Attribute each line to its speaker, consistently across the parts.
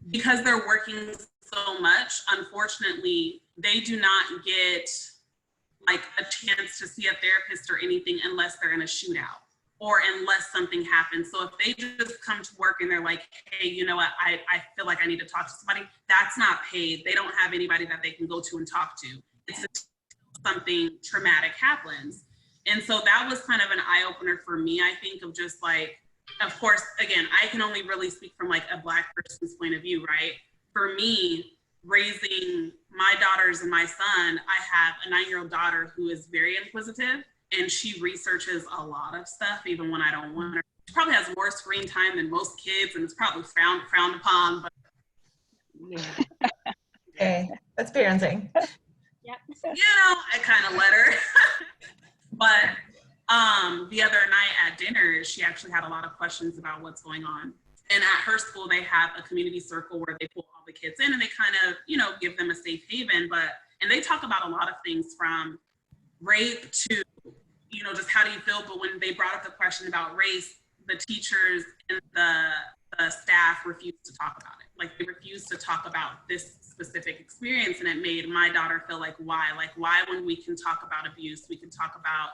Speaker 1: because they're working so much, unfortunately, they do not get like a chance to see a therapist or anything unless they're in a shootout or unless something happens. So if they just come to work and they're like, hey, you know what, I feel like I need to talk to somebody, that's not paid. They don't have anybody that they can go to and talk to. It's something traumatic happens. And so that was kind of an eye-opener for me, I think, of just like, of course, again, I can only really speak from like a Black person's point of view, right? For me, raising my daughters and my son, I have a 9-year-old daughter who is very inquisitive, and she researches a lot of stuff, even when I don't want her. She probably has more screen time than most kids, and it's probably frowned upon. But
Speaker 2: okay, that's parenting.
Speaker 3: Yep.
Speaker 1: I kind of let her. But the other night at dinner, she actually had a lot of questions about what's going on. And at her school, they have a community circle where they pull all the kids in and they kind of, give them a safe haven. And they talk about a lot of things from rape to, just how do you feel? But when they brought up the question about race, the teachers and the staff refused to talk about it. Like, they refused to talk about this specific experience, and it made my daughter feel like, why when we can talk about abuse, we can talk about,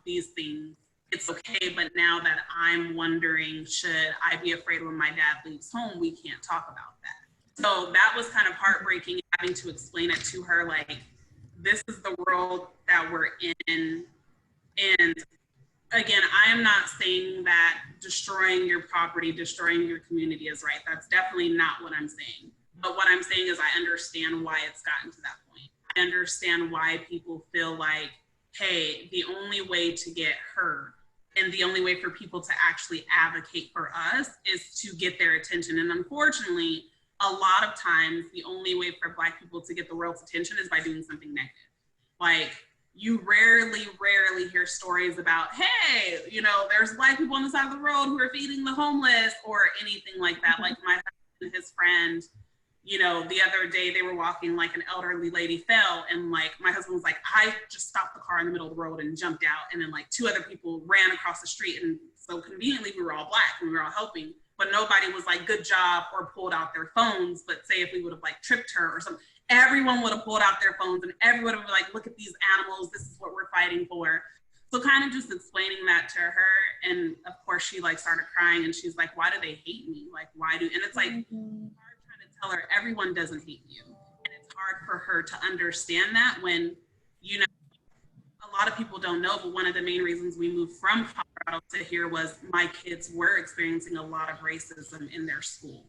Speaker 1: these things, it's okay, but now that I'm wondering, should I be afraid when my dad leaves home, we can't talk about that. So that was kind of heartbreaking, having to explain it to her, like, this is the world that we're in. And again, I am not saying that destroying your property, destroying your community is right. That's definitely not what I'm saying. But what I'm saying is I understand why it's gotten to that point. I understand why people feel like, hey, the only way to get heard and the only way for people to actually advocate for us is to get their attention. And unfortunately, a lot of times, the only way for Black people to get the world's attention is by doing something negative. Like, you rarely hear stories about, hey, there's Black people on the side of the road who are feeding the homeless or anything like that. Like, my husband and his friend, the other day they were walking, like an elderly lady fell, and like my husband was like, I just stopped the car in the middle of the road and jumped out, and then like 2 other people ran across the street, and so conveniently we were all Black and we were all helping, but nobody was like, good job, or pulled out their phones. But say if we would have like tripped her or something, everyone would have pulled out their phones and everyone would be like, look at these animals, this is what we're fighting for. So kind of just explaining that to her, and of course she like started crying, and she's like, why do they hate me? Like, and it's like, tell her everyone doesn't hate you. And it's hard for her to understand that when, a lot of people don't know, but one of the main reasons we moved from Colorado to here was my kids were experiencing a lot of racism in their school.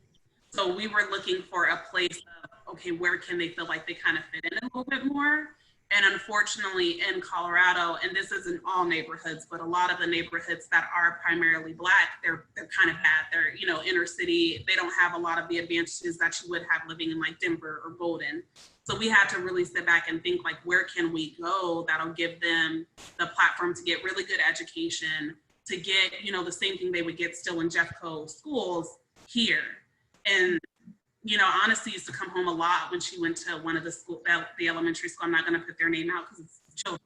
Speaker 1: So we were looking for a place of, okay, where can they feel like they kind of fit in a little bit more? And unfortunately in Colorado, and this isn't all neighborhoods, but a lot of the neighborhoods that are primarily Black, they're kind of bad. They're, inner city. They don't have a lot of the advantages that you would have living in like Denver or Golden. So we had to really sit back and think, like, where can we go that'll give them the platform to get really good education, to get, the same thing they would get still in Jeffco schools here. And honestly used to come home a lot when she went to one of the elementary school. I'm not going to put their name out because it's children,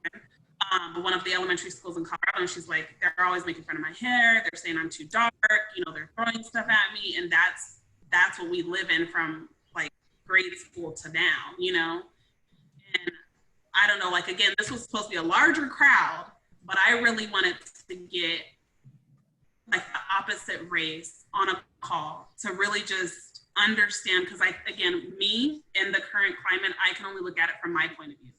Speaker 1: but one of the elementary schools in Colorado. And she's like, they're always making fun of my hair. They're saying I'm too dark. They're throwing stuff at me. And that's what we live in from like grade school to now, And I don't know, like, again, this was supposed to be a larger crowd, but I really wanted to get like the opposite race on a call to really just understand, because me in the current climate, I can only look at it from my point of view.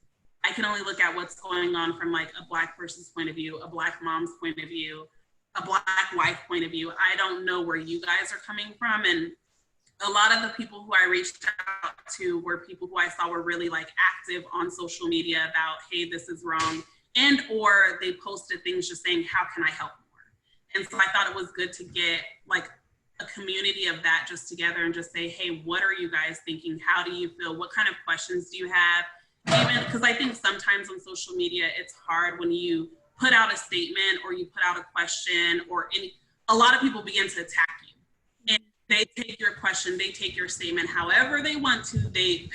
Speaker 1: I can only look at what's going on from like a Black person's point of view, a Black mom's point of view, a Black wife point of view. I don't know where you guys are coming from. And a lot of the people who I reached out to were people who I saw were really like active on social media about, hey, this is wrong. And, or they posted things just saying, how can I help more? And so I thought it was good to get like a community of that just together and just say, hey, what are you guys thinking? How do you feel? What kind of questions do you have? Even because I think sometimes on social media, it's hard when you put out a statement or you put out a question or a lot of people begin to attack you. And they take your question, they take your statement however they want to, they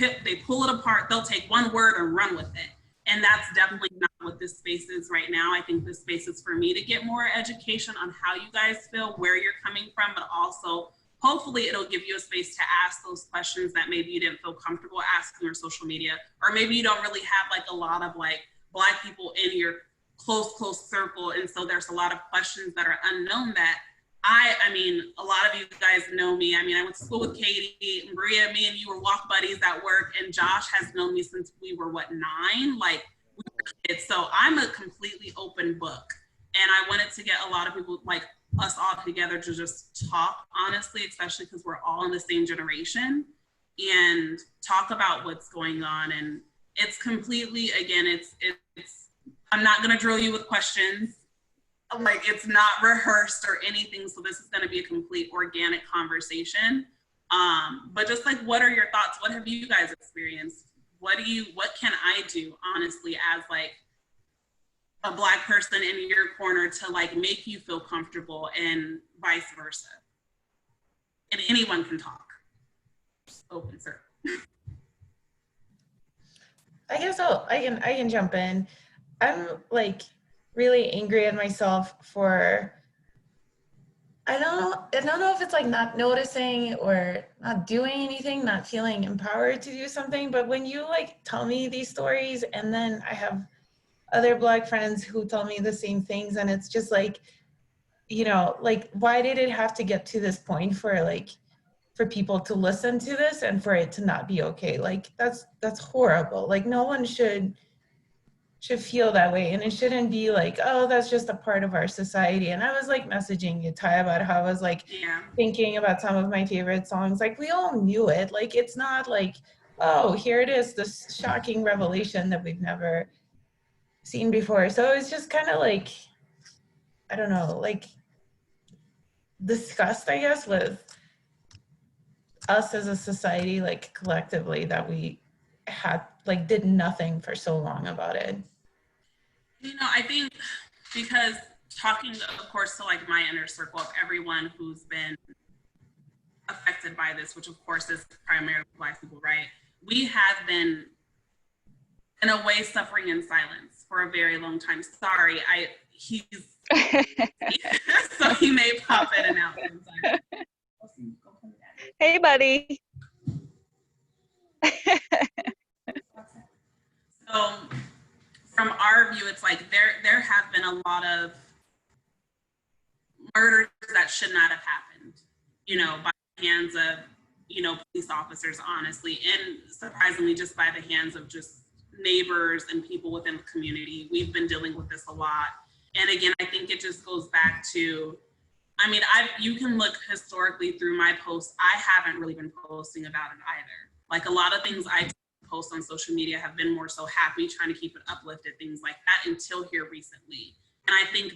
Speaker 1: pull it apart, they'll take one word and run with it. And that's definitely not what this space is right now. I think this space is for me to get more education on how you guys feel, where you're coming from, but also hopefully it'll give you a space to ask those questions that maybe you didn't feel comfortable asking on social media, or maybe you don't really have like a lot of like Black people in your close circle. And so there's a lot of questions that are unknown that I mean, a lot of you guys know me. I mean, I went to school with Katie, Maria, me and you were walk buddies at work, and Josh has known me since we were, 9? Like, we were kids. So I'm a completely open book. And I wanted to get a lot of people, like us all together, to just talk honestly, especially because we're all in the same generation, and talk about what's going on. And it's completely, again, it's I'm not going to drill you with questions. Like, it's not rehearsed or anything. So this is going to be a complete organic conversation. But just like, what are your thoughts? What have you guys experienced? What can I do, honestly, as like a Black person in your corner to like make you feel comfortable, and vice versa? And anyone can talk. Just open circle.
Speaker 2: I guess I can jump in. I'm like really angry at myself for, I don't know if it's like not noticing or not doing anything, not feeling empowered to do something, but when you like tell me these stories, and then I have other Black friends who tell me the same things, and it's just like, you know, like, why did it have to get to this point for people to listen to this and for it to not be okay? Like, that's horrible. Like, no one should feel that way, and it shouldn't be like, oh, that's just a part of our society. And I was like messaging you, Ty, about how I was like thinking about some of my favorite songs. Like, we all knew it. Like, it's not like, oh, here it is, this shocking revelation that we've never seen before. So it's just kind of like, I don't know, like disgust, I guess, with us as a society, like collectively, that we had like did nothing for so long about it.
Speaker 1: You know, I think because talking, of course, to like my inner circle of everyone who's been affected by this, which of course is primarily Black people, right? We have been, in a way, suffering in silence for a very long time. Sorry, he's so he may pop in and out.
Speaker 3: Hey, buddy.
Speaker 1: So from our view, it's like there have been a lot of murders that should not have happened, you know, by the hands of, you know, police officers, honestly, and surprisingly, just by the hands of just neighbors and people within the community. We've been dealing with this a lot. And again, I think it just goes back to, I mean, you can look historically through my posts. I haven't really been posting about it either. Like, a lot of things I post on social media have been more so happy, trying to keep it uplifted, things like that, until here recently. And I think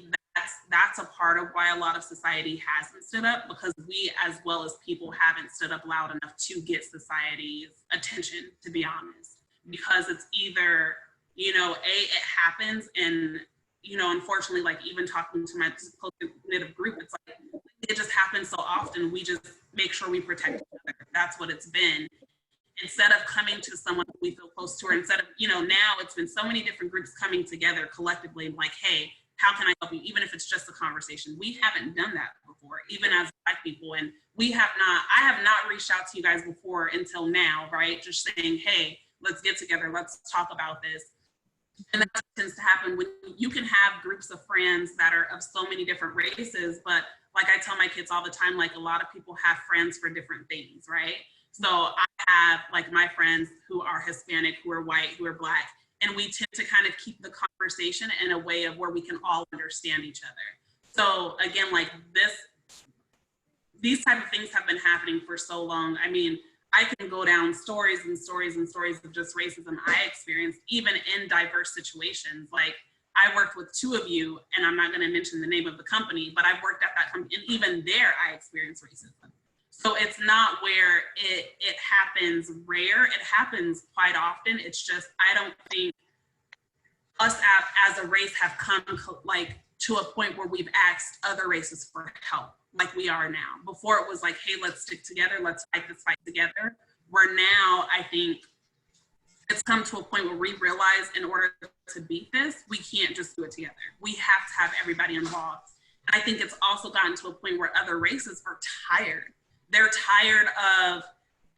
Speaker 1: that's a part of why a lot of society hasn't stood up, because we, as well as people, haven't stood up loud enough to get society's attention, to be honest. Because it's either, you know, it happens, and, you know, unfortunately, like, even talking to my close-knit group, it's like, it just happens so often. We just make sure we protect each other. That's what it's been. Instead of coming to someone we feel close to, or instead of, you know, now it's been so many different groups coming together collectively, like, hey, how can I help you? Even if it's just a conversation. We haven't done that before, even as Black people. And I have not reached out to you guys before until now, right? Just saying, hey, let's get together. Let's talk about this. And that tends to happen when you can have groups of friends that are of so many different races. But like I tell my kids all the time, like, a lot of people have friends for different things, right? So I have like my friends who are Hispanic, who are white, who are Black, and we tend to kind of keep the conversation in a way of where we can all understand each other. So again, like, these type of things have been happening for so long. I mean, I can go down stories and stories and stories of just racism I experienced, even in diverse situations. Like, I worked with 2 of you, and I'm not going to mention the name of the company, but I've worked at that company, and even there I experienced racism. So it's not where it happens rare. It happens quite often. It's just, I don't think us as a race have come like to a point where we've asked other races for help like we are now. Before it was like, hey, let's stick together. Let's fight this fight together. Where now, I think it's come to a point where we realize, in order to beat this, we can't just do it together. We have to have everybody involved. And I think it's also gotten to a point where other races are tired. they're tired of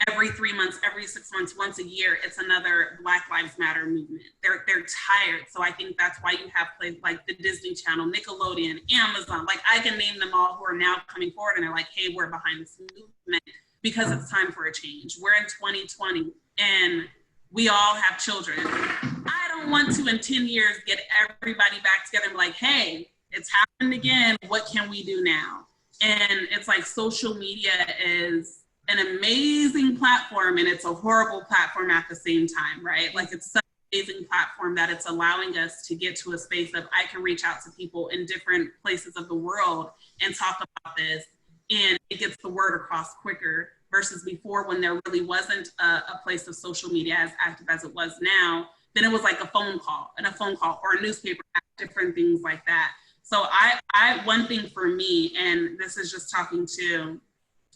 Speaker 1: every 3 months, every 6 months, once a year, it's another Black Lives Matter movement. They're tired. So I think that's why you have places like the Disney Channel, Nickelodeon, Amazon. Like I can name them all who are now coming forward and they're like, hey, we're behind this movement because it's time for a change. We're in 2020 and we all have children. I don't want to in 10 years get everybody back together and be like, hey, it's happened again. What can we do now? And it's like social media is an amazing platform and it's a horrible platform at the same time, right? Like it's such an amazing platform that it's allowing us to get to a space of I can reach out to people in different places of the world and talk about this, and it gets the word across quicker versus before when there really wasn't a place of social media as active as it was now. Then it was like a phone call or a newspaper, different things like that. So I one thing for me, and this is just talking to,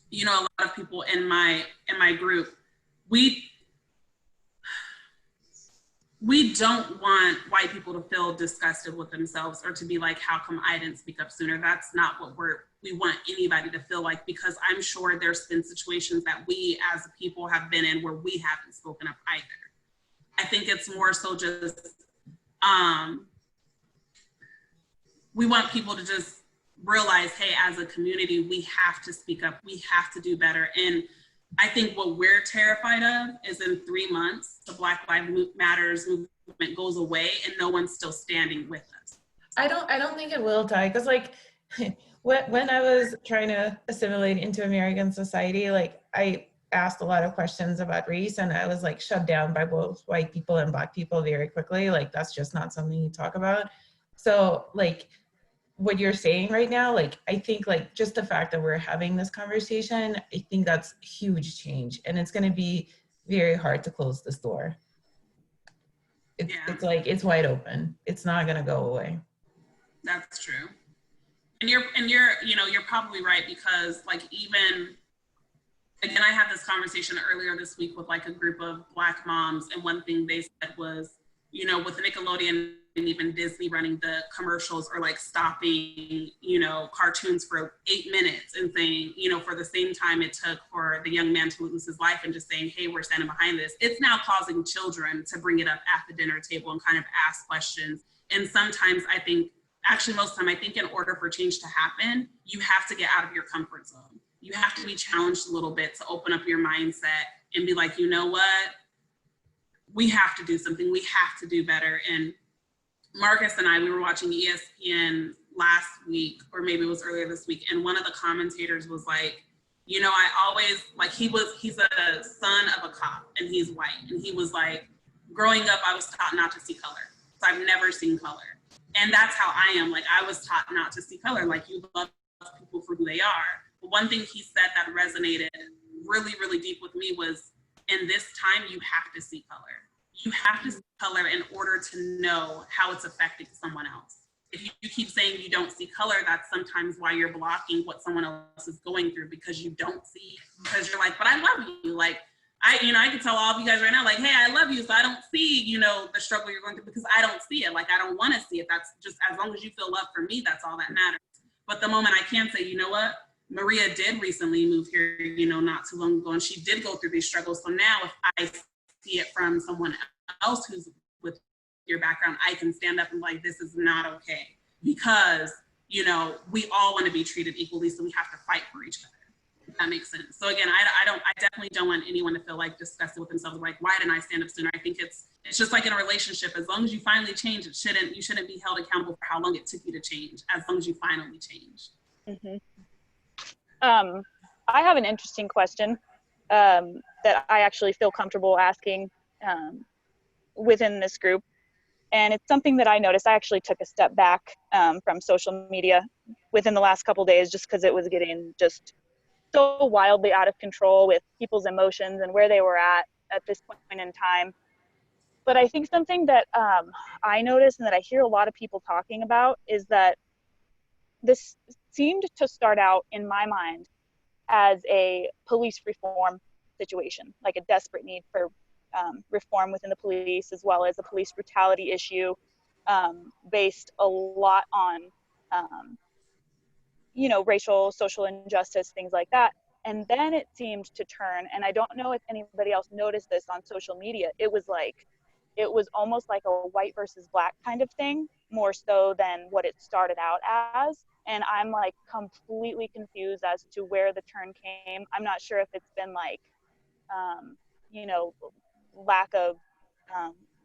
Speaker 1: you know, a lot of people in my group, we don't want white people to feel disgusted with themselves or to be like, how come I didn't speak up sooner? That's not what we want anybody to feel like, because I'm sure there's been situations that we as a people have been in where we haven't spoken up either. I think it's more so just, we want people to just realize, hey, as a community, we have to speak up. We have to do better. And I think what we're terrified of is in 3 months, the Black Lives Matters movement goes away and no one's still standing with us.
Speaker 2: I don't think it will, Ty, because like when I was trying to assimilate into American society, like I asked a lot of questions about race and I was like shut down by both white people and Black people very quickly. Like that's just not something you talk about. So like what you're saying right now, like I think like just the fact that we're having this conversation, I think that's huge change, and it's going to be very hard to close this door. It's like it's wide open. It's not going to go away.
Speaker 1: That's true. And you're you know, you're probably right, because like even again, I had this conversation earlier this week with like a group of Black moms, and one thing they said was, you know, with Nickelodeon and even Disney running the commercials or like stopping, you know, cartoons for 8 minutes and saying, you know, for the same time it took for the young man to lose his life, and just saying, hey, we're standing behind this. It's now causing children to bring it up at the dinner table and kind of ask questions. And sometimes I think, actually most of the time, I think in order for change to happen, you have to get out of your comfort zone. You have to be challenged a little bit to open up your mindset and be like, you know what? We have to do something. We have to do better. And Marcus and I, we were watching ESPN last week, or maybe it was earlier this week, and one of the commentators was like, you know, I always, like he's a son of a cop and he's white. And he was like, growing up, I was taught not to see color. So I've never seen color. And that's how I am. Like I was taught not to see color. Like you love people for who they are. But one thing he said that resonated really, really deep with me was, in this time, you have to see color. You have to see color in order to know how it's affecting someone else. If you keep saying you don't see color, that's sometimes why you're blocking what someone else is going through, because you don't see, because you're like, but I love you. Like, I can tell all of you guys right now, like, hey, I love you. So I don't see, you know, the struggle you're going through, because I don't see it. Like, I don't want to see it. That's just, as long as you feel love for me, that's all that matters. But the moment I can say, you know what, Maria did recently move here, you know, not too long ago, and she did go through these struggles. So now if I see it from someone else who's with your background, I can stand up and be like, this is not okay, because, you know, we all want to be treated equally, so we have to fight for each other. If that makes sense. So again, I definitely don't want anyone to feel like disgusted with themselves, like, why didn't I stand up sooner? I think it's just like in a relationship. As long as you finally change, you shouldn't be held accountable for how long it took you to change, as long as you finally changed.
Speaker 3: Mm-hmm. I have an interesting question that I actually feel comfortable asking within this group. And it's something that I noticed. I actually took a step back from social media within the last couple of days, just because it was getting just so wildly out of control with people's emotions and where they were at this point in time. But I think something that I noticed and that I hear a lot of people talking about is that this seemed to start out in my mind as a police reform situation, like a desperate need for reform within the police, as well as a police brutality issue based a lot on, you know, racial, social injustice, things like that. And then it seemed to turn, and I don't know if anybody else noticed this on social media. It was almost like a white versus black kind of thing, more so than what it started out as. And I'm like completely confused as to where the turn came. I'm not sure if it's been like, you know, lack of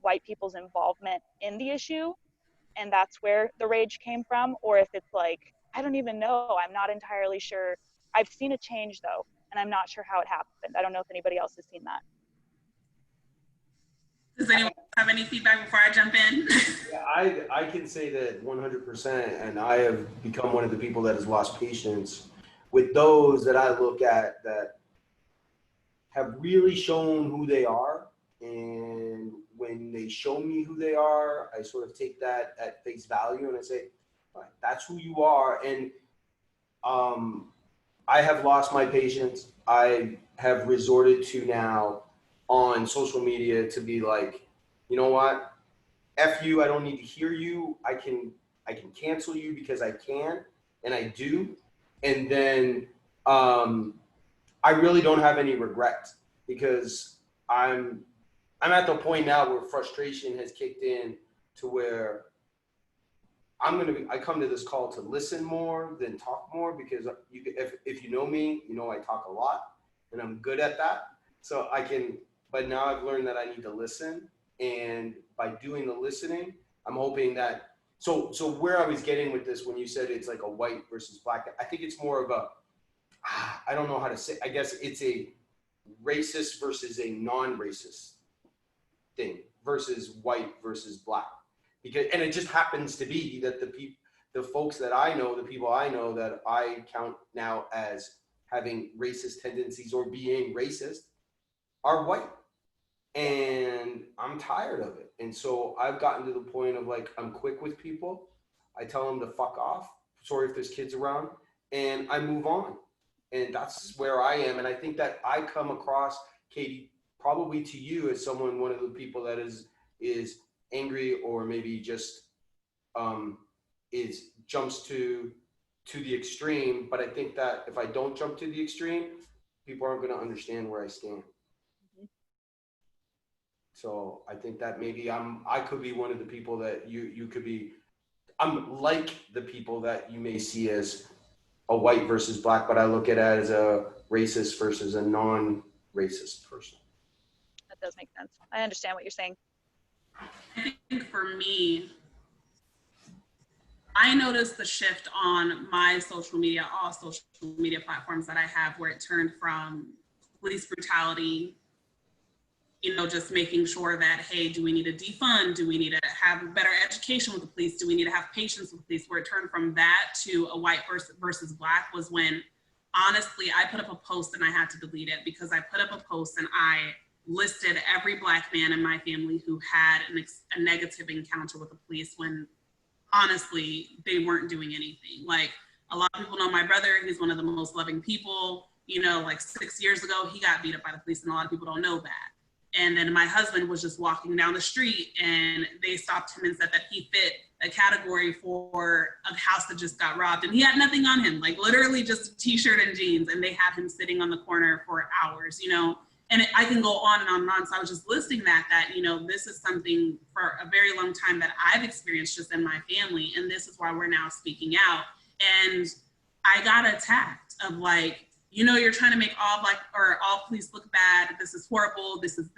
Speaker 3: white people's involvement in the issue, and that's where the rage came from, or if it's like, I don't even know. I'm not entirely sure. I've seen a change though, and I'm not sure how it happened. I don't know if anybody else has seen that.
Speaker 1: Does anyone have any feedback before I jump in?
Speaker 4: Yeah, I can say that 100%, and I have become one of the people that has lost patience with those that I look at that have really shown who they are. And when they show me who they are, I sort of take that at face value and I say, all right, that's who you are. And I have lost my patience. I have resorted to now on social media to be like, you know what? F you, I don't need to hear you. I can cancel you because I can, and I do. And then I really don't have any regret because I'm at the point now where frustration has kicked in to where I come to this call to listen more than talk more, because if you know me, you know I talk a lot and I'm good at that. So but now I've learned that I need to listen, and by doing the listening, I'm hoping that so where I was getting with this when you said it's like a white versus black, I think it's more of a I don't know how to say, I guess it's a racist versus a non-racist thing versus white versus black. Because, and it just happens to be that the folks that I know, the people I know that I count now as having racist tendencies or being racist are white. And I'm tired of it. And so I've gotten to the point of like, I'm quick with people. I tell them to fuck off. Sorry if there's kids around, and I move on. And that's where I am. And I think that I come across, Katie, probably to you as someone, one of the people that is angry or maybe just jumps to the extreme. But I think that if I don't jump to the extreme, people aren't going to understand where I stand. So I think that maybe I could be one of the people that you could be. I'm like the people that you may see as a white versus black, but I look at it as a racist versus a non-racist person.
Speaker 3: That does make sense. I understand what you're saying.
Speaker 1: I think for me, I noticed the shift on my social media, all social media platforms that I have, where it turned from police brutality, just making sure that, hey, do we need to defund? Do we need to have better education with the police? Do we need to have patience with the police? Where it turned from that to a white versus black was when, honestly, I put up a post and I had to delete it, because I put up a post and I listed every black man in my family who had a negative encounter with the police when, honestly, they weren't doing anything. Like, a lot of people know my brother. He's one of the most loving people. Like 6 years ago, he got beat up by the police, and a lot of people don't know that. And then my husband was just walking down the street and they stopped him and said that he fit a category for a house that just got robbed. And he had nothing on him, like literally just a t-shirt and jeans. And they had him sitting on the corner for hours, and I can go on and on and on. So I was just listing that this is something for a very long time that I've experienced just in my family. And this is why we're now speaking out. And I got attacked of like, you're trying to make all black or all police look bad. This is horrible. This is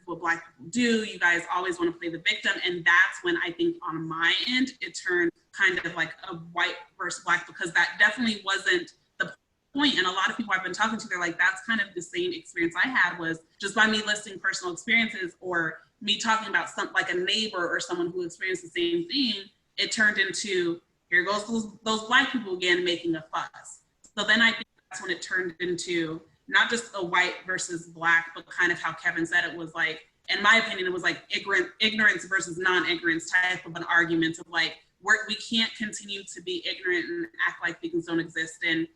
Speaker 1: what black people do. You guys always want to play the victim. And that's when I think on my end, it turned kind of like a white versus black, because that definitely wasn't the point. And a lot of people I've been talking to, they're like, that's kind of the same experience I had, was just by me listing personal experiences or me talking about something like a neighbor or someone who experienced the same thing. It turned into, here goes those black people again making a fuss. So then I think that's when it turned into not just a white versus black, but kind of how Kevin said it was like, in my opinion, it was like ignorance versus non-ignorance type of an argument of like, we can't continue to be ignorant and act like things don't exist. And,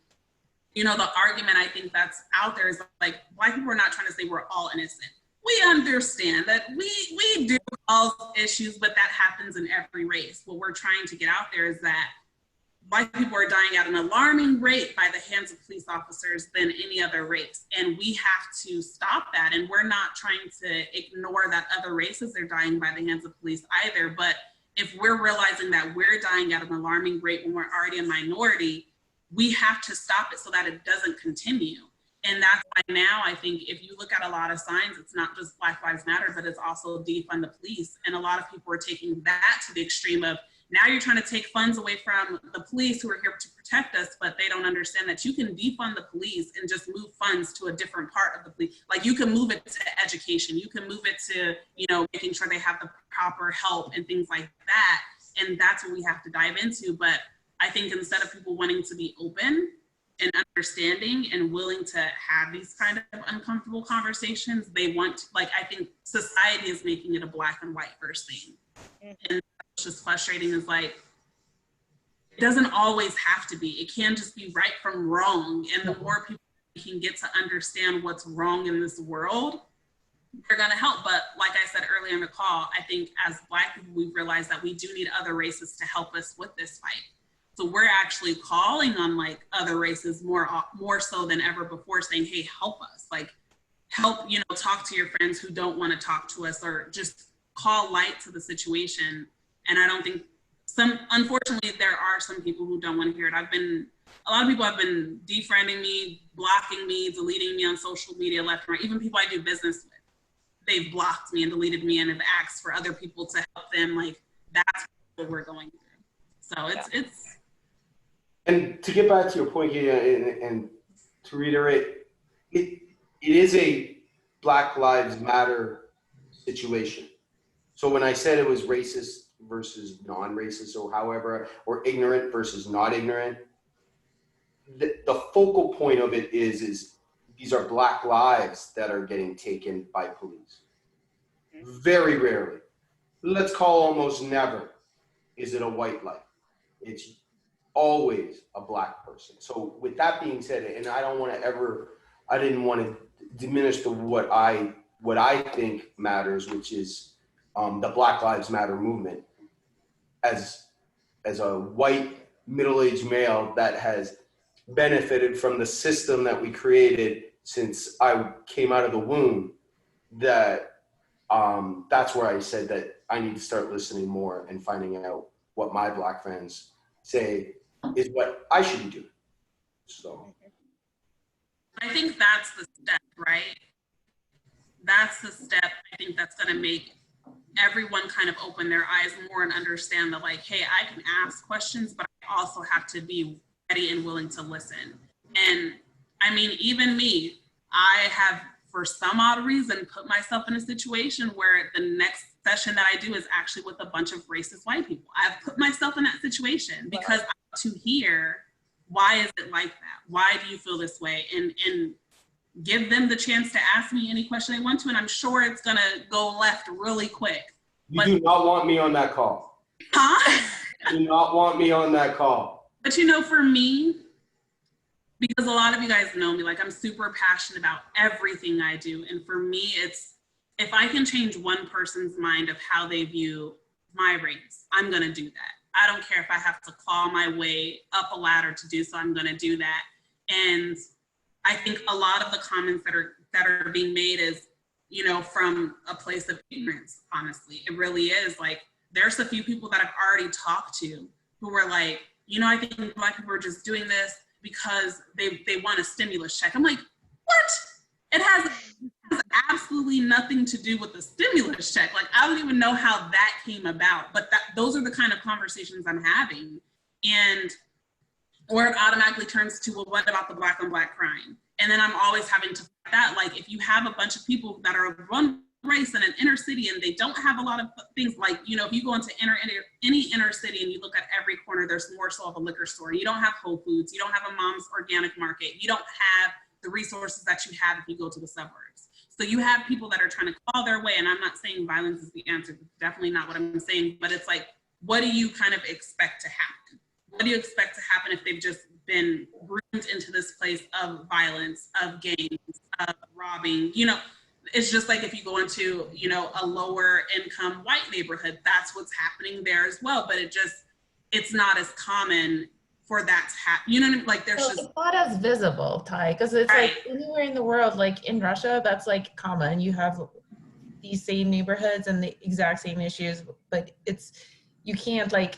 Speaker 1: the argument I think that's out there is like, black people are not trying to say we're all innocent. We understand that we do cause issues, but that happens in every race. What we're trying to get out there is that Black people are dying at an alarming rate by the hands of police officers than any other race. And we have to stop that. And we're not trying to ignore that other races are dying by the hands of police either. But if we're realizing that we're dying at an alarming rate when we're already a minority, we have to stop it so that it doesn't continue. And that's why now I think if you look at a lot of signs, it's not just Black Lives Matter, but it's also defund the police. And a lot of people are taking that to the extreme of, now you're trying to take funds away from the police who are here to protect us, but they don't understand that you can defund the police and just move funds to a different part of the police. Like you can move it to education, you can move it to, you know, making sure they have the proper help and things like that. And that's what we have to dive into. But I think instead of people wanting to be open and understanding and willing to have these kind of uncomfortable conversations, they want to, like, I think society is making it a black and white first thing. And it's just frustrating is like, it doesn't always have to be. It can just be right from wrong. And the more people can get to understand what's wrong in this world, they're gonna help. But like I said earlier in the call, I think as Black people, we've realized that we do need other races to help us with this fight. So we're actually calling on like other races more so than ever before, saying, hey, help us, like help, you know, talk to your friends who don't want to talk to us, or just call light to the situation. And I don't think unfortunately, there are some people who don't want to hear it. A lot of people have been defriending me, blocking me, deleting me on social media left and right. Even people I do business with, they've blocked me and deleted me and have asked for other people to help them. Like, that's what we're going through. So it's.
Speaker 4: And to get back to your point here, and to reiterate, it is a Black Lives Matter situation. So when I said it was racist versus non-racist, or however, or ignorant versus not ignorant, the focal point of it is these are Black lives that are getting taken by police. Very rarely, let's call almost never, is it a white life. It's always a Black person. So with that being said, and I didn't want to diminish what I think matters, which is the Black Lives Matter movement. As a white middle-aged male that has benefited from the system that we created since I came out of the womb, that's where I said that I need to start listening more and finding out what my Black friends say is what I should be doing. So
Speaker 1: I think that's the step, right? That's the step I think that's going to make everyone kind of open their eyes more and understand that, like, hey, I can ask questions, but I also have to be ready and willing to listen. And I mean, even me, I have, for some odd reason, put myself in a situation where the next session that I do is actually with a bunch of racist white people. I've put myself in that situation because I want to hear, why is it like that? Why do you feel this way? And give them the chance to ask me any question they want to, and I'm sure it's gonna go left really quick.
Speaker 4: You do not want me on that call.
Speaker 1: Huh?
Speaker 4: You do not want me on that call.
Speaker 1: But you know, for me, because a lot of you guys know me, like I'm super passionate about everything I do. And for me, it's, if I can change one person's mind of how they view my race, I'm gonna do that. I don't care if I have to claw my way up a ladder to do so, I'm gonna do that. And I think a lot of the comments that are being made is, you know, from a place of ignorance, honestly. It really is. Like, there's a few people that I've already talked to who were like, you know, I think Black people are just doing this because they want a stimulus check. I'm like, what? It has absolutely nothing to do with the stimulus check. Like, I don't even know how that came about, but those are the kind of conversations I'm having. And or it automatically turns to, well, what about the Black on Black crime? And then I'm always having to fight that. Like, if you have a bunch of people that are of one race in an inner city and they don't have a lot of things, like, you know, if you go into any inner city and you look at every corner, there's more so of a liquor store. You don't have Whole Foods. You don't have a Mom's Organic Market. You don't have the resources that you have if you go to the suburbs. So you have people that are trying to claw their way. And I'm not saying violence is the answer. Definitely not what I'm saying. But it's like, what do you kind of expect to happen? What do you expect to happen if they've just been groomed into this place of violence, of gangs, of robbing? You know, it's just like if you go into, you know, a lower income white neighborhood, that's what's happening there as well. But it's not as common for that to happen. You know what I mean? Like there's
Speaker 2: So
Speaker 1: just,
Speaker 2: it's not as visible, Ty, because it's
Speaker 1: right.
Speaker 2: like anywhere in the world, like in Russia, that's like common. You have these same neighborhoods and the exact same issues, but you can't like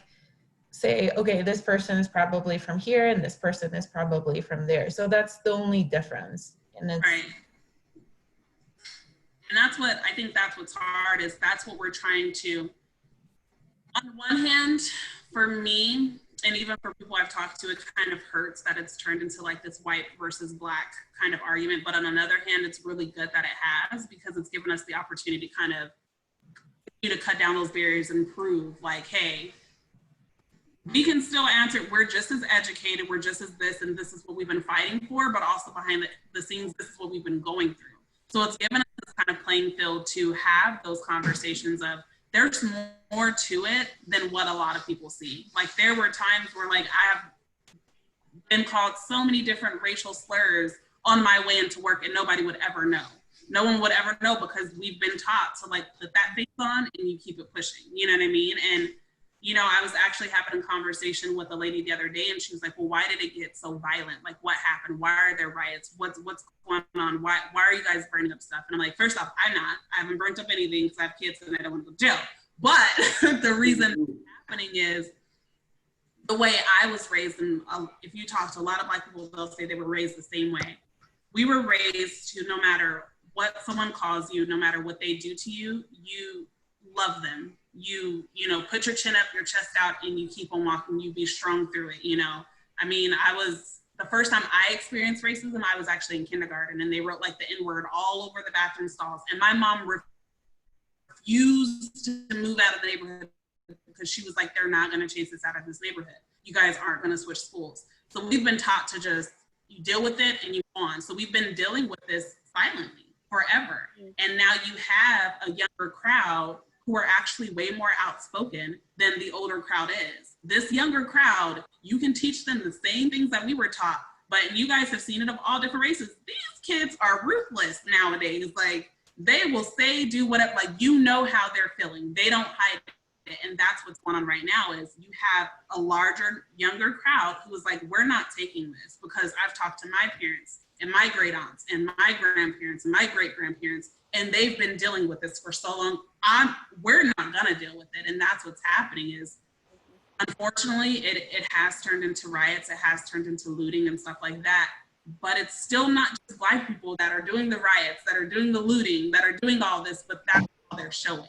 Speaker 2: say, okay, this person is probably from here and this person is probably from there. So that's the only difference. And it's
Speaker 1: right. And that's what, I think that's what's hard, is that's what we're trying to, on one hand, for me, and even for people I've talked to, it kind of hurts that it's turned into like this white versus black kind of argument. But on another hand, it's really good that it has, because it's given us the opportunity to kind of cut down those barriers and prove like, hey, we can still answer. We're just as educated. We're just as this, and this is what we've been fighting for, but also behind the scenes, this is what we've been going through. So it's given us this kind of playing field to have those conversations of, there's more to it than what a lot of people see. Like there were times where like I have been called so many different racial slurs on my way into work and nobody would ever know. No one would ever know, because we've been taught to like put that face on and you keep it pushing. You know what I mean? And you know, I was actually having a conversation with a lady the other day and she was like, well, why did it get so violent? Like what happened? Why are there riots? What's going on? Why are you guys burning up stuff? And I'm like, first off, I haven't burnt up anything because I have kids and I don't want to go to jail. But the reason it's happening is the way I was raised. And if you talk to a lot of Black people, they'll say they were raised the same way. We were raised to, no matter what someone calls you, no matter what they do to you, you love them. You know, put your chin up, your chest out, and you keep on walking. You be strong through it. You know, I mean, the first time I experienced racism, I was actually in kindergarten, and they wrote like the N-word all over the bathroom stalls. And my mom refused to move out of the neighborhood because she was like, they're not going to chase us out of this neighborhood. You guys aren't going to switch schools. So we've been taught to just, you deal with it and you go on. So we've been dealing with this silently forever. And now you have a younger crowd who are actually way more outspoken than the older crowd is. This younger crowd, you can teach them the same things that we were taught, but you guys have seen it of all different races. These kids are ruthless nowadays. Like they will say, do whatever, like, you know how they're feeling. They don't hide it. And that's what's going on right now, is you have a larger, younger crowd who is like, we're not taking this, because I've talked to my parents and my great aunts and my grandparents and my great grandparents, and they've been dealing with this for so long. We're not gonna deal with it. And that's what's happening is, unfortunately, it has turned into riots. It has turned into looting and stuff like that. But it's still not just Black people that are doing the riots, that are doing the looting, that are doing all this, but that's all they're showing.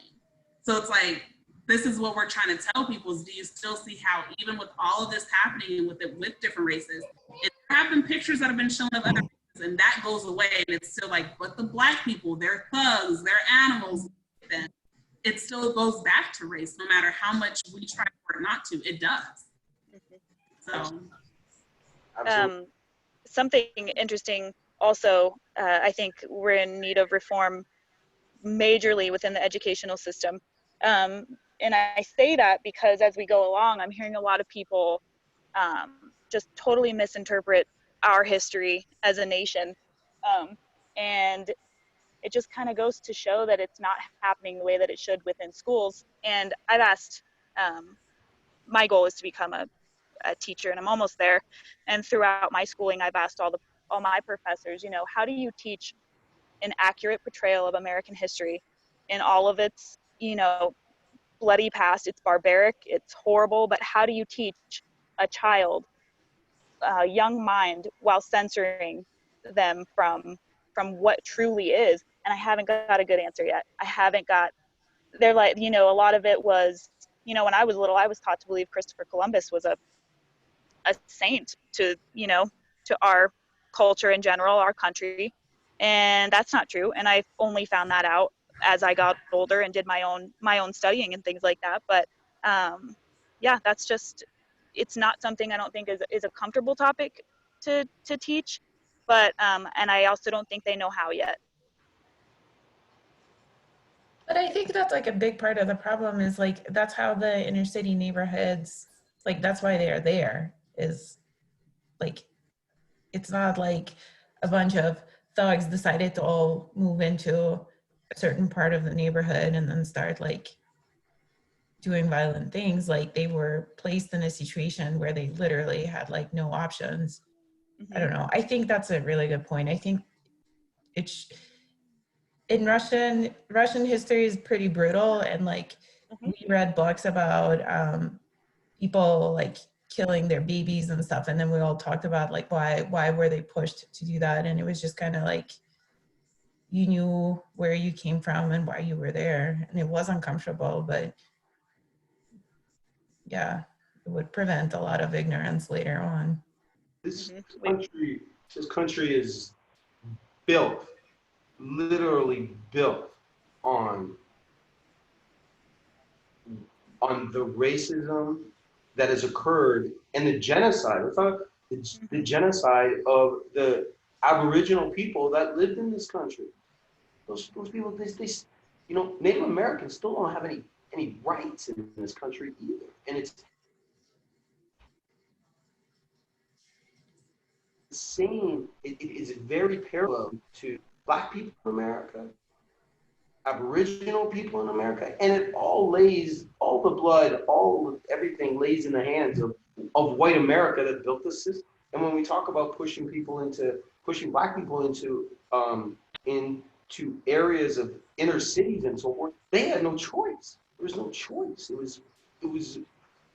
Speaker 1: So it's like, this is what we're trying to tell people is, do you still see how even with all of this happening and with different races, and there have been pictures that have been shown of other races, and that goes away, and it's still like, but the Black people, they're thugs, they're animals. Then it still goes back to race, no matter how much we try for it not to, it does. So.
Speaker 3: Something interesting also, I think we're in need of reform majorly within the educational system. And I say that because as we go along, I'm hearing a lot of people just totally misinterpret our history as a nation. And it just kind of goes to show that it's not happening the way that it should within schools. And I've asked, my goal is to become a teacher, and I'm almost there. And throughout my schooling, I've asked all my professors, you know, how do you teach an accurate portrayal of American history in all of its, you know, bloody past? It's barbaric, it's horrible, but how do you teach a child, a young mind, while censoring them from what truly is? And I haven't got a good answer yet. They're like, you know, a lot of it was, you know, when I was little, I was taught to believe Christopher Columbus was a saint to, you know, to our culture in general, our country. And that's not true. And I only found that out as I got older and did my own studying and things like that. But yeah, that's just, it's not something I don't think is a comfortable topic to teach. But and I also don't think they know how yet.
Speaker 2: But I think that's like a big part of the problem is like, that's how the inner city neighborhoods, like that's why they are there, is like, it's not like a bunch of thugs decided to all move into a certain part of the neighborhood and then start like doing violent things, like they were placed in a situation where they literally had like no options. I don't know. I think that's a really good point. I think it's in Russian history is pretty brutal, and like we read books about people like killing their babies and stuff, and then we all talked about like why were they pushed to do that, and it was just kind of like you knew where you came from and why you were there, and it was uncomfortable, but yeah, it would prevent a lot of ignorance later on.
Speaker 4: This country is built, literally built on the racism that has occurred and the genocide. The genocide of the Aboriginal people that lived in this country. Those people, you know, Native Americans still don't have any rights in this country either, and it's the same. It is very parallel to Black people in America, Aboriginal people in America, and it all the blood, everything lays in the hands of white America that built this system. And when we talk about pushing Black people into areas of inner cities and so forth, they had no choice. There was no choice. It was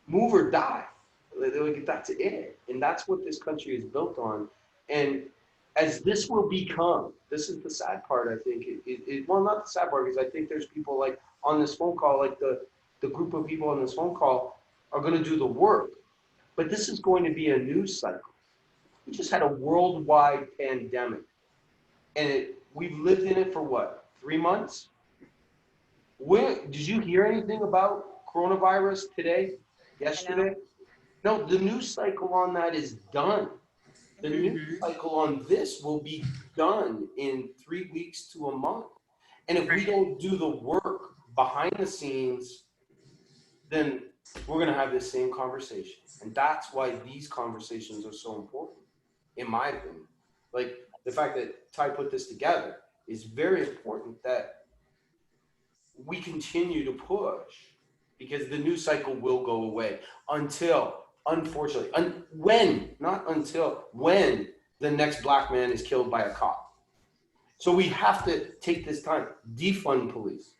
Speaker 4: move or die. That's it. And that's what this country is built on. And as this will become, this is the sad part, I think. Well, not the sad part, because I think there's people like on this phone call, like the group of people on this phone call are going to do the work. But this is going to be a news cycle. We just had a worldwide pandemic. And we've lived in it for what, 3 months? Did you hear anything about coronavirus today, yesterday? No, the news cycle on that is done. The news cycle on this will be done in 3 weeks to a month. And if we don't do the work behind the scenes, then we're going to have this same conversation. And that's why these conversations are so important, in my opinion. Like the fact that Ty put this together is very important, that we continue to push, because the news cycle will go away until, unfortunately, when the next Black man is killed by a cop. So we have to take this time, defund police,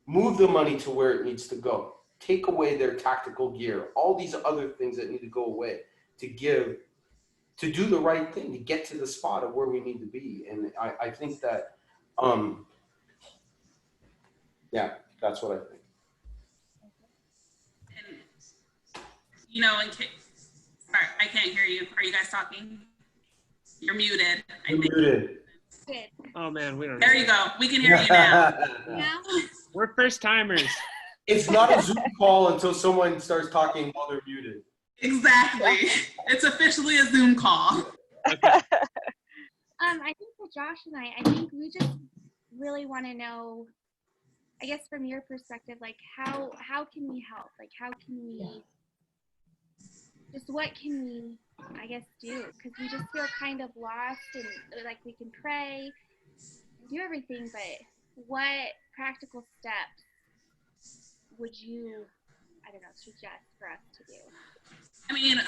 Speaker 4: move the money to where it needs to go, take away their tactical gear, all these other things that need to go away to do the right thing, to get to the spot of where we need to be. And I think that, yeah, that's what I think.
Speaker 1: And, you know, sorry, I can't hear you. Are you guys talking? You're muted.
Speaker 4: You're muted.
Speaker 5: Oh man, we don't know.
Speaker 1: There you go. We can hear you now.
Speaker 6: Yeah.
Speaker 5: We're first timers.
Speaker 4: It's not a Zoom call until someone starts talking while they're muted.
Speaker 1: Exactly. It's officially a Zoom call.
Speaker 6: I think for Josh and I think we just really want to know, I guess from your perspective, like how can we help? Like how can we, just what can we, I guess, do? Because we just feel kind of lost, and like we can pray, do everything, but what practical steps would you, I don't know, suggest for us to do?
Speaker 1: I mean,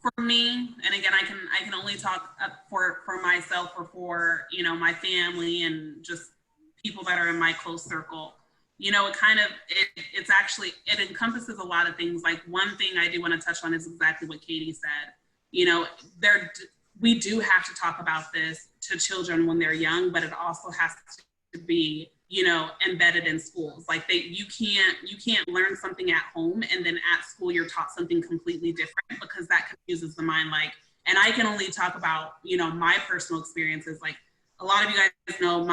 Speaker 1: for me, and again, I can only talk for myself or for, you know, my family and just people that are in my close circle. You know, it's actually, it encompasses a lot of things. Like one thing I do want to touch on is exactly what Katie said. You know, we do have to talk about this to children when they're young, but it also has to be, you know, embedded in schools. Like you can't learn something at home and then at school you're taught something completely different, because that confuses the mind. Like, and I can only talk about, you know, my personal experiences. Like a lot of you guys know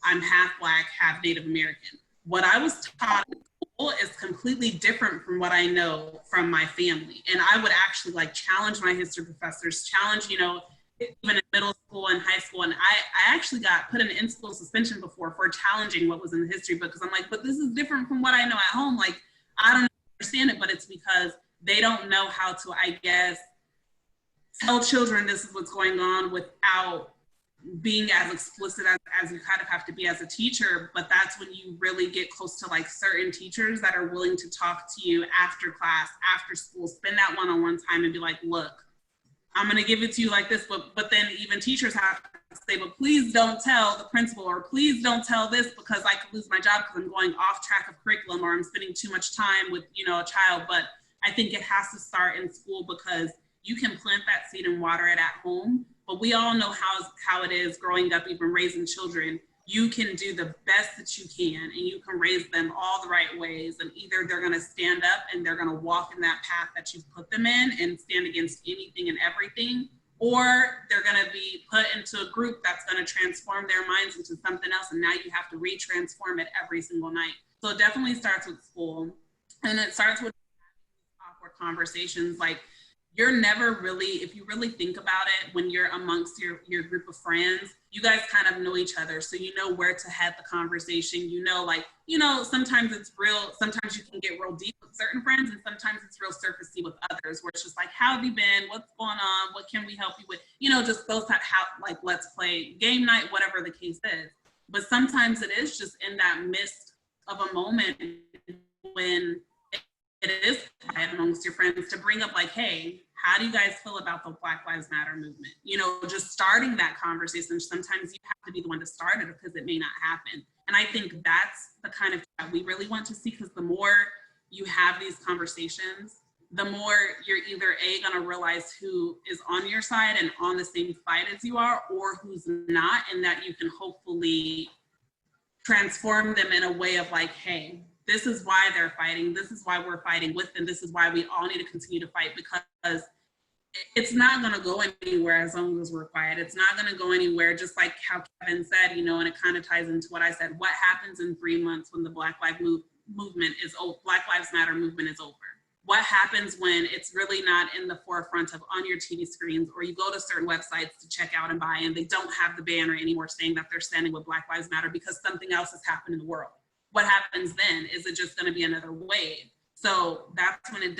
Speaker 1: I'm half Black, half Native American. What I was taught in school is completely different from what I know from my family. And I would actually like challenge my history professors, challenge, you know, even in middle school and high school. And I actually got put in in-school suspension before for challenging what was in the history book, because I'm like, but this is different from what I know at home. Like, I don't understand it, but it's because they don't know how to, I guess, tell children this is what's going on without being as explicit as you kind of have to be as a teacher, but that's when you really get close to like certain teachers that are willing to talk to you after class, after school, spend that one-on-one time and be like, look, I'm going to give it to you like this, but then even teachers have to say, but please don't tell the principal, or please don't tell this because I could lose my job because I'm going off track of curriculum, or I'm spending too much time with, you know, a child. But I think it has to start in school, because you can plant that seed and water it at home, but we all know how it is growing up, even raising children. You can do the best that you can, and you can raise them all the right ways, and either they're going to stand up and they're going to walk in that path that you've put them in and stand against anything and everything, or they're going to be put into a group that's going to transform their minds into something else, and now you have to retransform it every single night. So it definitely starts with school, and it starts with awkward conversations. Like, you're never really, if you really think about it, when you're amongst your group of friends, you guys kind of know each other. So you know where to head the conversation. You know, like, you know, sometimes it's real, sometimes you can get real deep with certain friends, and sometimes it's real surfacey with others, where it's just like, how have you been? What's going on? What can we help you with? You know, just those type, how, like, let's play game night, whatever the case is. But sometimes it is just in that midst of a moment when it is quiet amongst your friends to bring up like, hey, how do you guys feel about the Black Lives Matter movement? You know, just starting that conversation. Sometimes you have to be the one to start it because it may not happen. And I think that's the kind of that we really want to see, because the more you have these conversations, the more you're either going to realize who is on your side and on the same fight as you are, or who's not, and that you can hopefully transform them in a way of like, hey, this is why they're fighting. This is why we're fighting with them. This is why we all need to continue to fight, because it's not going to go anywhere as long as we're quiet. It's not going to go anywhere, just like how Kevin said, you know, and it kind of ties into what I said. What happens in 3 months when the Black Lives Matter movement is over? What happens when it's really not in the forefront of on your TV screens, or you go to certain websites to check out and buy, and they don't have the banner anymore saying that they're standing with Black Lives Matter because something else has happened in the world? What happens then? Is it just going to be another wave? So that's when it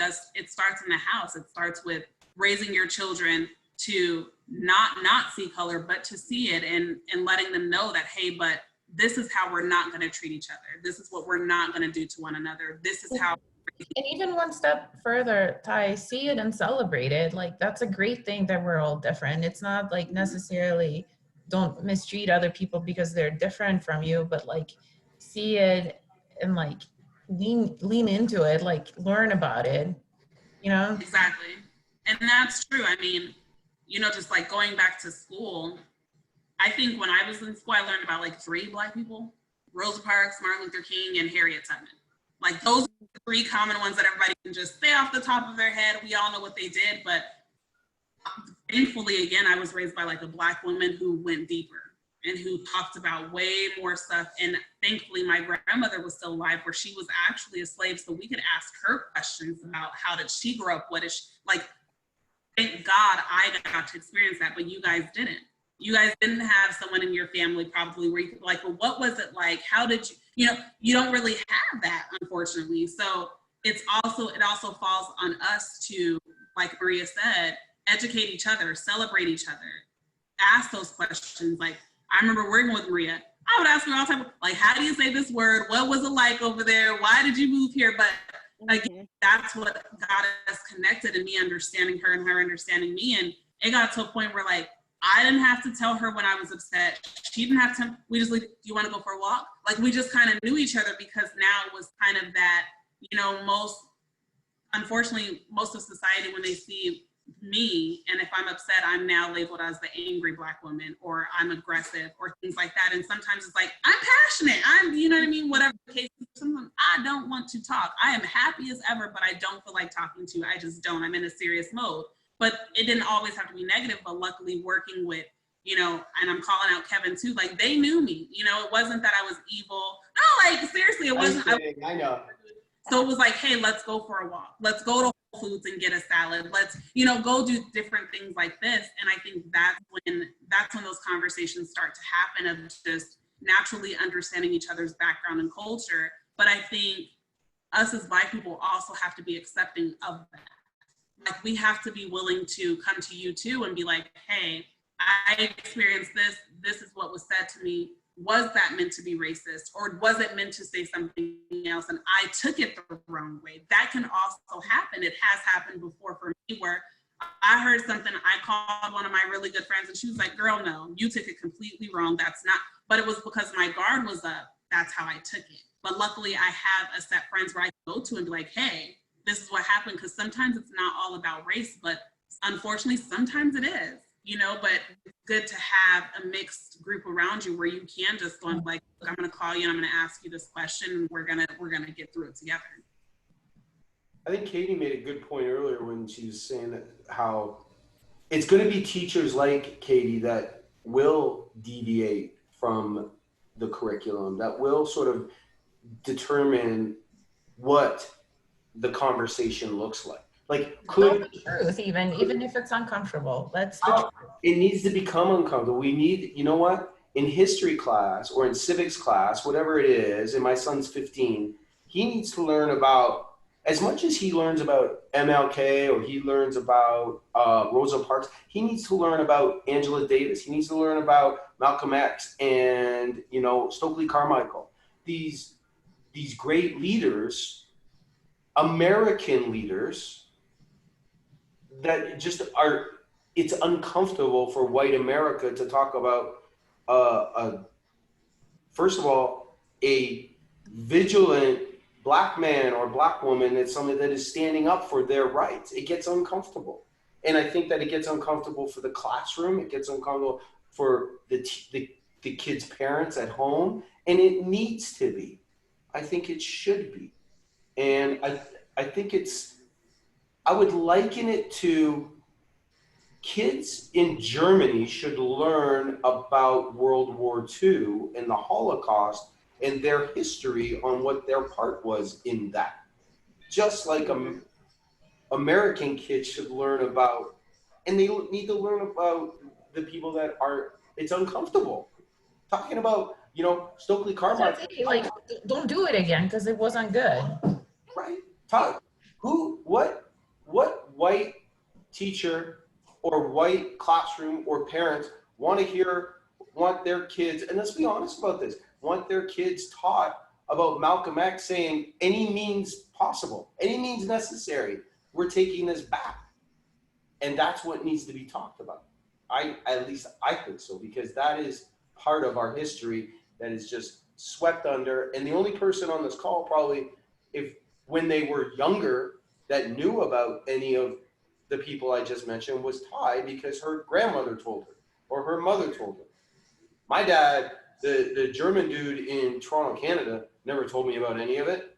Speaker 1: starts in the house. It starts with raising your children to not see color, but to see it, and letting them know that, hey, but this is how we're not going to treat each other. This is what we're not going to do to one another. This is how.
Speaker 2: And even one step further, Ty, see it and celebrate it. Like, that's a great thing that we're all different. It's not like necessarily don't mistreat other people because they're different from you, but like see it and like lean into it, like learn about it, you know?
Speaker 1: Exactly. And that's true. I mean, you know, just like going back to school, I think when I was in school, I learned about like 3 Black people: Rosa Parks, Martin Luther King, and Harriet Tubman. Like, those are 3 common ones that everybody can just say off the top of their head. We all know what they did, but thankfully, again, I was raised by like a Black woman who went deeper and who talked about way more stuff. And thankfully, my grandmother was still alive, where she was actually a slave, so we could ask her questions about how did she grow up, what is she, like, thank God I got to experience that, but you guys didn't. You guys didn't have someone in your family probably where you could like, well, what was it like? How did you know, you don't really have that, unfortunately. So it also falls on us to, like Maria said, educate each other, celebrate each other, ask those questions. Like, I remember working with Maria. I would ask her all the time, like, how do you say this word? What was it like over there? Why did you move here? But again, that's what got us connected, and me understanding her and her understanding me. And it got to a point where, like, I didn't have to tell her when I was upset. She didn't have to. We just like, do you want to go for a walk? Like, we just kind of knew each other, because now it was kind of that, you know, unfortunately, most of society, when they see me, and if I'm upset, I'm now labeled as the angry Black woman, or I'm aggressive, or things like that. And sometimes it's like, I'm passionate, you know what I mean? Whatever the case is, sometimes I don't want to talk. I am happy as ever, but I don't feel like talking to you. I just don't. I'm in a serious mode. But it didn't always have to be negative, but luckily working with, you know, and I'm calling out Kevin too, like, they knew me, you know, it wasn't that I was evil. No, like, seriously, it wasn't.
Speaker 4: I know.
Speaker 1: So it was like, hey, let's go for a walk. Let's go to Whole Foods and get a salad. Let's, you know, go do different things like this. And I think that's when those conversations start to happen, of just naturally understanding each other's background and culture. But I think us as Black people also have to be accepting of that. Like, we have to be willing to come to you too and be like, hey, I experienced this is what was said to me. Was that meant to be racist, or was it meant to say something else? And I took it the wrong way. That can also happen. It has happened before for me, where I heard something, I called one of my really good friends and she was like, girl, no, you took it completely wrong. That's not, but it was because my guard was up. That's how I took it. But luckily I have a set friends where I can go to and be like, hey, this is what happened. Because sometimes it's not all about race, but unfortunately, sometimes it is, you know, but it's good to have a mixed group around you where you can just go and like, look, I'm going to call you and I'm going to ask you this question and we're going to get through it together.
Speaker 4: I think Katie made a good point earlier when she was saying that how it's going to be teachers like Katie that will deviate from the curriculum, that will sort of determine what the conversation looks like. Like,
Speaker 2: Tell the truth, even if it's uncomfortable. That's the truth.
Speaker 4: It needs to become uncomfortable. We need, you know what? In history class or in civics class, whatever it is, and my son's 15, he needs to learn about, as much as he learns about MLK or he learns about Rosa Parks, he needs to learn about Angela Davis. He needs to learn about Malcolm X and, you know, Stokely Carmichael. These great leaders, American leaders, that just are, it's uncomfortable for white America to talk about, first of all, a vigilant black man or black woman that's somebody that is standing up for their rights. It gets uncomfortable. And I think that it gets uncomfortable for the classroom. It gets uncomfortable for the kids' parents at home. And it needs to be. I think it should be. And I think I would liken it to kids in Germany should learn about World War II and the Holocaust and their history on what their part was in that. Just like American kids should learn about, and they need to learn about the people that are, it's uncomfortable. Talking about, you know, Stokely Carmichael.
Speaker 2: Like, don't do it again because it wasn't good.
Speaker 4: Right. What white teacher or white classroom or parents want their kids, and let's be honest about this, want their kids taught about Malcolm X saying any means possible, any means necessary, we're taking this back. And that's what needs to be talked about. At least I think so, because that is part of our history that is just swept under. And the only person on this call probably, if when they were younger, that knew about any of the people I just mentioned was Ty, because her grandmother told her or her mother told her. My dad, the German dude in Toronto, Canada, never told me about any of it.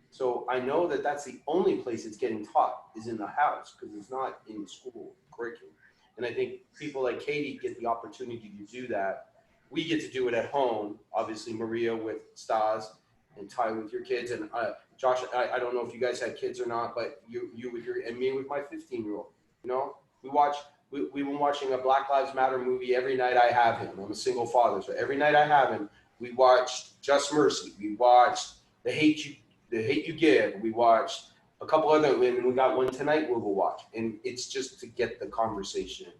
Speaker 4: So I know that that's the only place it's getting taught is in the house, because it's not in school curriculum. And I think people like Katie get the opportunity to do that. We get to do it at home. Obviously, Maria with Stas and Ty with your kids. And Josh, I don't know if you guys had kids or not, but you with your, and me with my 15-year-old. You know, we've been watching a Black Lives Matter movie every night I have him. I'm a single father, so every night I have him, we watched Just Mercy. We watched The Hate You Give. We watched a couple other, and we got one tonight we'll watch. And it's just to get the conversation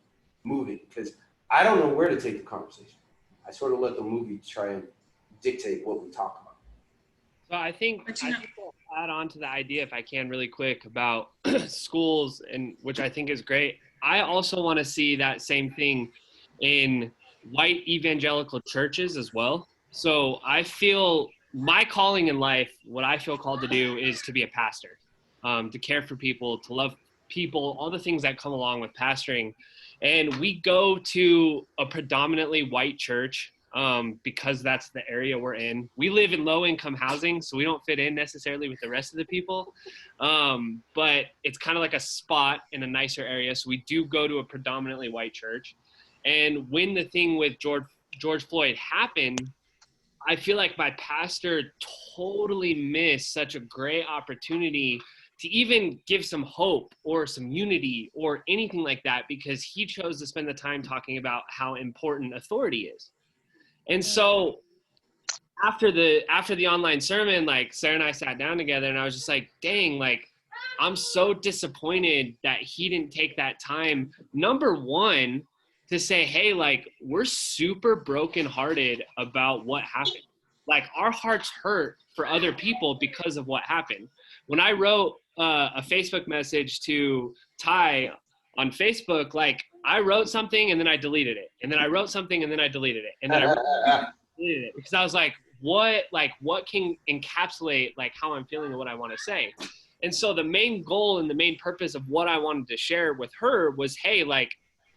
Speaker 4: moving, because I don't know where to take the conversation. I sort of let the movie try and dictate what we talk about.
Speaker 5: So I think I'll add on to the idea, if I can, really quick, about schools, and which I think is great. I also want to see that same thing in white evangelical churches as well. So I feel my calling in life, what I feel called to do, is to be a pastor, to care for people, to love people, all the things that come along with pastoring. And we go to a predominantly white church because that's the area we're in. We live in low-income housing, so we don't fit in necessarily with the rest of the people. But it's kind of like a spot in a nicer area, so we do go to a predominantly white church. And when the thing with George Floyd happened, I feel like my pastor totally missed such a great opportunity to even give some hope or some unity or anything like that, because he chose to spend the time talking about how important authority is. And so after the online sermon, like, Sarah and I sat down together, and I was just like, dang, like, I'm so disappointed that he didn't take that time, number one, to say, hey, like, we're super brokenhearted about what happened. Like, our hearts hurt for other people because of what happened. When I wrote a Facebook message to Ty on Facebook, like, I wrote something and then I deleted it. And then I wrote something and then I deleted it. And then I deleted it because I was like, what can encapsulate like how I'm feeling and what I want to say? And so the main goal and the main purpose of what I wanted to share with her was, hey, like,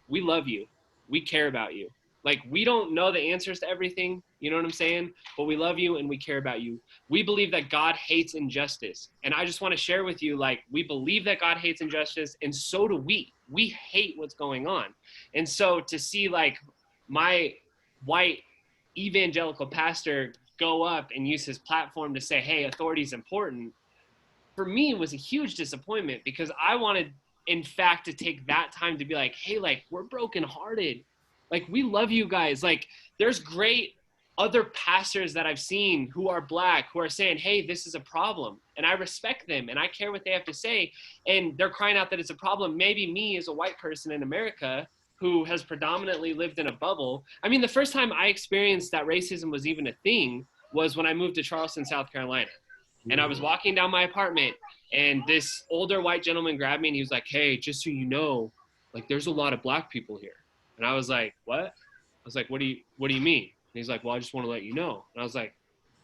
Speaker 5: we love you. We care about you. Like, we don't know the answers to everything, you know what I'm saying? But we love you and we care about you. We believe that God hates injustice. And I just want to share with you, like, we believe that God hates injustice, and so do we. We hate what's going on. And so to see, like, my white evangelical pastor go up and use his platform to say, hey, authority is important, for me was a huge disappointment, because I wanted, in fact, to take that time to be like, hey, like, we're brokenhearted. Like, we love you guys. Like, there's great other pastors that I've seen who are Black, who are saying, hey, this is a problem. And I respect them and I care what they have to say. And they're crying out that it's a problem. Maybe me as a white person in America who has predominantly lived in a bubble. I mean, the first time I experienced that racism was even a thing was when I moved to Charleston, South Carolina. And I was walking down my apartment and this older white gentleman grabbed me and he was like, hey, just so you know, like, there's a lot of Black people here. And I was like, what? I was like, what do you mean? And he's like, well, I just want to let you know. And I was like,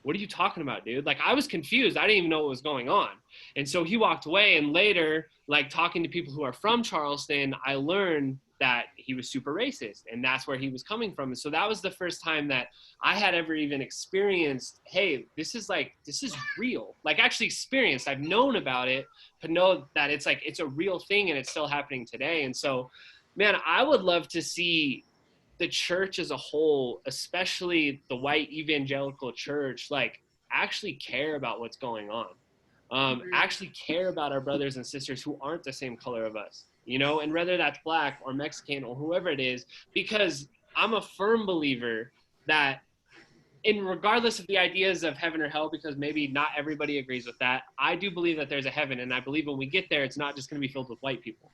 Speaker 5: what are you talking about, dude? Like, I was confused. I didn't even know what was going on. And so he walked away, and later, like, talking to people who are from Charleston, I learned that he was super racist, and that's where he was coming from. And so that was the first time that I had ever even experienced, hey, this is real. Like, actually experienced. I've known about it, but know that it's like, it's a real thing and it's still happening today. And so, man, I would love to see the church as a whole, especially the white evangelical church, like, actually care about what's going on. Actually care about our brothers and sisters who aren't the same color of us, you know, and whether that's Black or Mexican or whoever it is, because I'm a firm believer that, in regardless of the ideas of heaven or hell, because maybe not everybody agrees with that, I do believe that there's a heaven, and I believe when we get there, it's not just going to be filled with white people.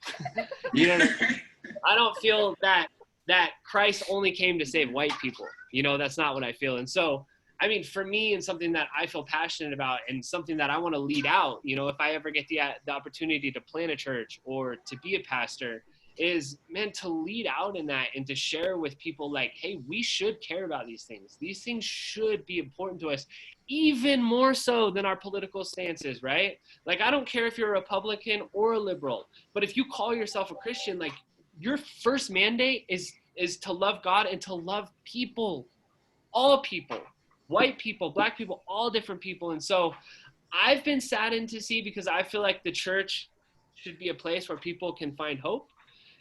Speaker 5: You know what I mean? I don't feel that Christ only came to save white people. You know, that's not what I feel. And so, I mean, for me, and something that I feel passionate about and something that I want to lead out, you know, if I ever get the opportunity to plant a church or to be a pastor, is, man, to lead out in that and to share with people like, hey, we should care about these things. These things should be important to us, even more so than our political stances, right? Like, I don't care if you're a Republican or a liberal, but if you call yourself a Christian, like, your first mandate is to love God and to love people, all people, white people, Black people, all different people. And so I've been saddened to see, because I feel like the church should be a place where people can find hope.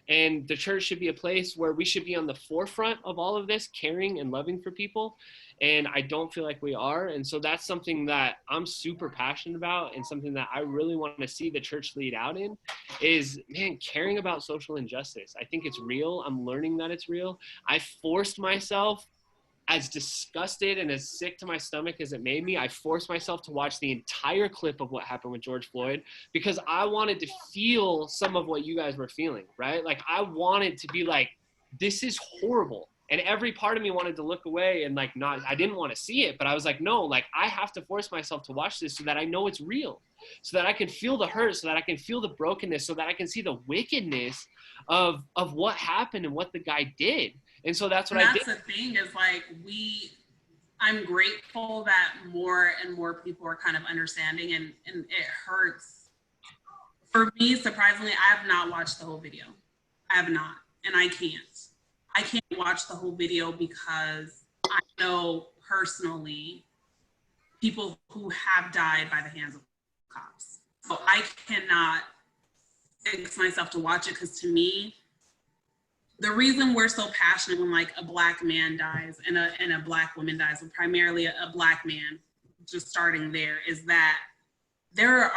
Speaker 5: And the church should be a place where we should be on the forefront of all of this, caring and loving for people. And I don't feel like we are. And so that's something that I'm super passionate about, and something that I really want to see the church lead out in is, man, caring about social injustice. I think it's real. I'm learning that it's real. I forced myself, as disgusted and as sick to my stomach as it made me, I forced myself to watch the entire clip of what happened with George Floyd, because I wanted to feel some of what you guys were feeling, right? Like, I wanted to be like, this is horrible. And every part of me wanted to look away and like, not, I didn't want to see it, but I was like, no, like, I have to force myself to watch this so that I know it's real, so that I can feel the hurt, so that I can feel the brokenness, so that I can see the wickedness of what happened and what the guy did. And so that's what I did.
Speaker 1: That's the thing, is like, I'm grateful that more and more people are kind of understanding, and it hurts. For me, surprisingly, I have not watched the whole video. I have not, and I can't watch the whole video because I know personally people who have died by the hands of cops. So I cannot fix myself to watch it, because to me, the reason we're so passionate when like a Black man dies and a Black woman dies, but primarily a Black man, just starting there, is that there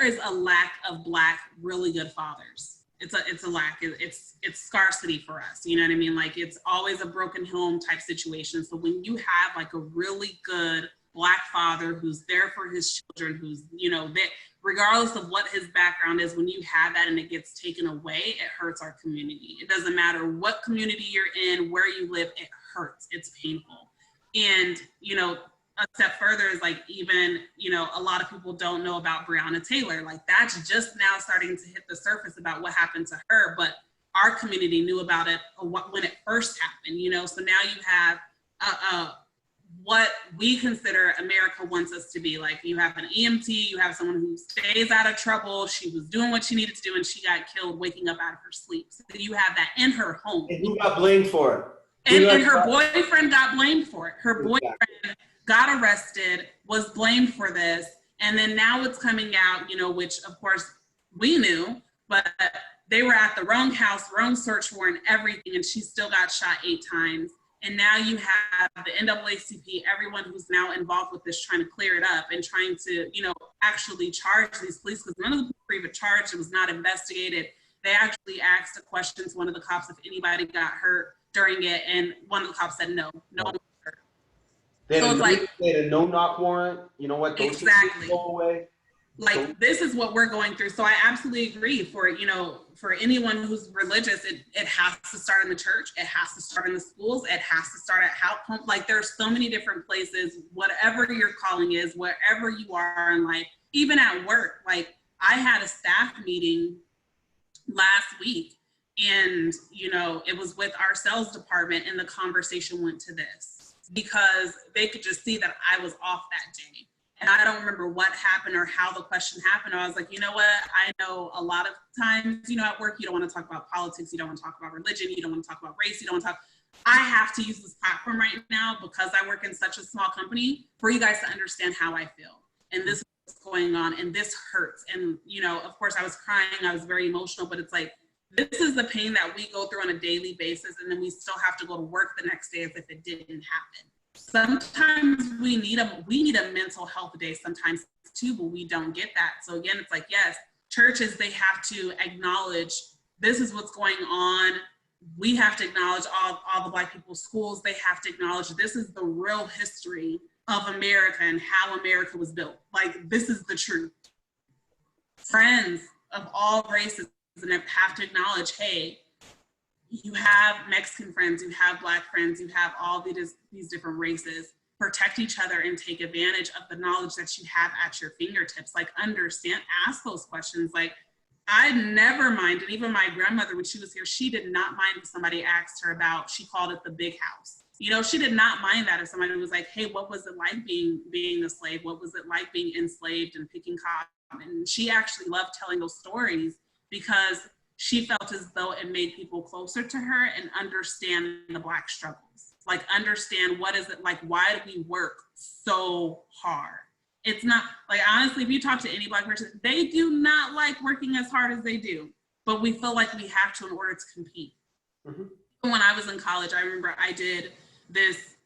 Speaker 1: is a lack of Black really good fathers. It's a lack. It's scarcity for us. You know what I mean? Like, it's always a broken home type situation. So when you have like a really good Black father who's there for his children, who's, you know, that regardless of what his background is, when you have that and it gets taken away, it hurts our community. It doesn't matter what community you're in, where you live, it hurts, it's painful. And, you know, a step further is like, even, you know, a lot of people don't know about Breonna Taylor. Like, that's just now starting to hit the surface about what happened to her, but our community knew about it when it first happened, you know? So now you have what we consider America wants us to be. Like, you have an EMT, you have someone who stays out of trouble, she was doing what she needed to do and she got killed waking up out of her sleep. So you have that in her home.
Speaker 4: And who got blamed for it?
Speaker 1: And her boyfriend got blamed for it. Her boyfriend got arrested, was blamed for this. And then now it's coming out, you know, which of course we knew, but they were at the wrong house, wrong search warrant, everything, and she still got shot 8 times. And now you have the NAACP, everyone who's now involved with this, trying to clear it up and trying to, you know, actually charge these police, because none of the people were even charged. It was not investigated. They actually asked a question to one of the cops if anybody got hurt during it, and one of the cops said no one was hurt.
Speaker 4: They had a no-knock warrant. You know what? Those
Speaker 1: Exactly.
Speaker 4: go away.
Speaker 1: Like, this is what we're going through. So I absolutely agree. For, you know, for anyone who's religious, it has to start in the church. It has to start in the schools. It has to start at home. Like, there's so many different places, whatever your calling is, wherever you are in life, even at work. Like, I had a staff meeting last week, and, you know, it was with our sales department, and the conversation went to this because they could just see that I was off that day. And I don't remember what happened or how the question happened. I was like, you know what? I know a lot of times, you know, at work, you don't want to talk about politics. You don't want to talk about religion. You don't want to talk about race. You don't want to talk. I have to use this platform right now because I work in such a small company for you guys to understand how I feel. And this is what's going on. And this hurts. And, you know, of course I was crying. I was very emotional, but it's like, this is the pain that we go through on a daily basis. And then we still have to go to work the next day as if it didn't happen. Sometimes we need a mental health day sometimes too, but we don't get that. So again, it's like, yes, churches, they have to acknowledge this is what's going on. We have to acknowledge all the Black people's schools. They have to acknowledge this is the real history of America and how America was built. Like, this is the truth. Friends of all races have to acknowledge, hey, you have Mexican friends, you have Black friends, you have all these different races. Protect each other and take advantage of the knowledge that you have at your fingertips. Like, understand, ask those questions. Like, I never minded, even my grandmother, when she was here, she did not mind if somebody asked her about, she called it the big house. You know, she did not mind that if somebody was like, hey, what was it like being a slave? What was it like being enslaved and picking cotton? And she actually loved telling those stories because she felt as though it made people closer to her and understand the Black struggles. Like, understand what is it like, why do we work so hard? It's not, like, honestly, if you talk to any Black person, they do not like working as hard as they do, but we feel like we have to in order to compete. Mm-hmm. When I was in college, I remember I did this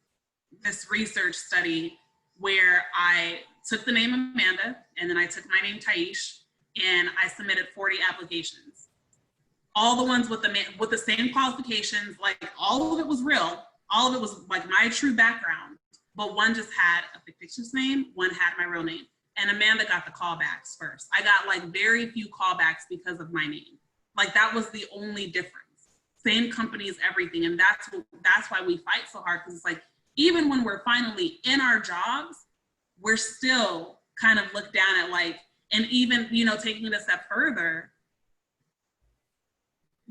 Speaker 1: research study where I took the name Amanda, and then I took my name Taish, and I submitted 40 applications. All the ones with the same qualifications, like, all of it was real. All of it was like my true background, but one just had a fictitious name, one had my real name. And Amanda got the callbacks first. I got like very few callbacks because of my name. Like, that was the only difference. Same companies, everything. And that's why we fight so hard, because it's like, even when we're finally in our jobs, we're still kind of looked down at, like, and even, you know, taking it a step further,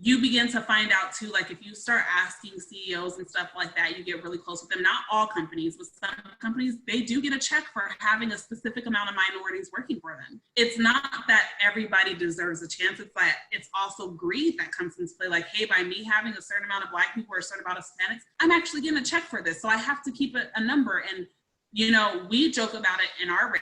Speaker 1: you begin to find out too, like, if you start asking CEOs and stuff like that, you get really close with them. Not all companies, but some companies, they do get a check for having a specific amount of minorities working for them. It's not that everybody deserves a chance. It's that it's also greed that comes into play. Like, hey, by me having a certain amount of Black people or a certain amount of Hispanics, I'm actually getting a check for this. So I have to keep it a number. And, you know, we joke about it in our race,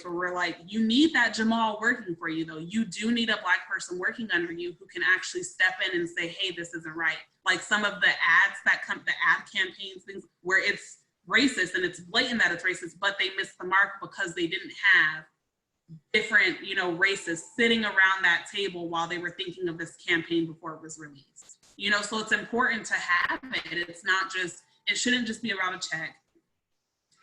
Speaker 1: where we're like, you need that Jamal working for you, though. You do need a Black person working under you who can actually step in and say, hey, this isn't right. Like, some of the ads that come, the ad campaigns, things where it's racist and it's blatant that it's racist, but they missed the mark because they didn't have different, you know, races sitting around that table while they were thinking of this campaign before it was released. You know, so it's important to have it. It's not just, it shouldn't just be around a check.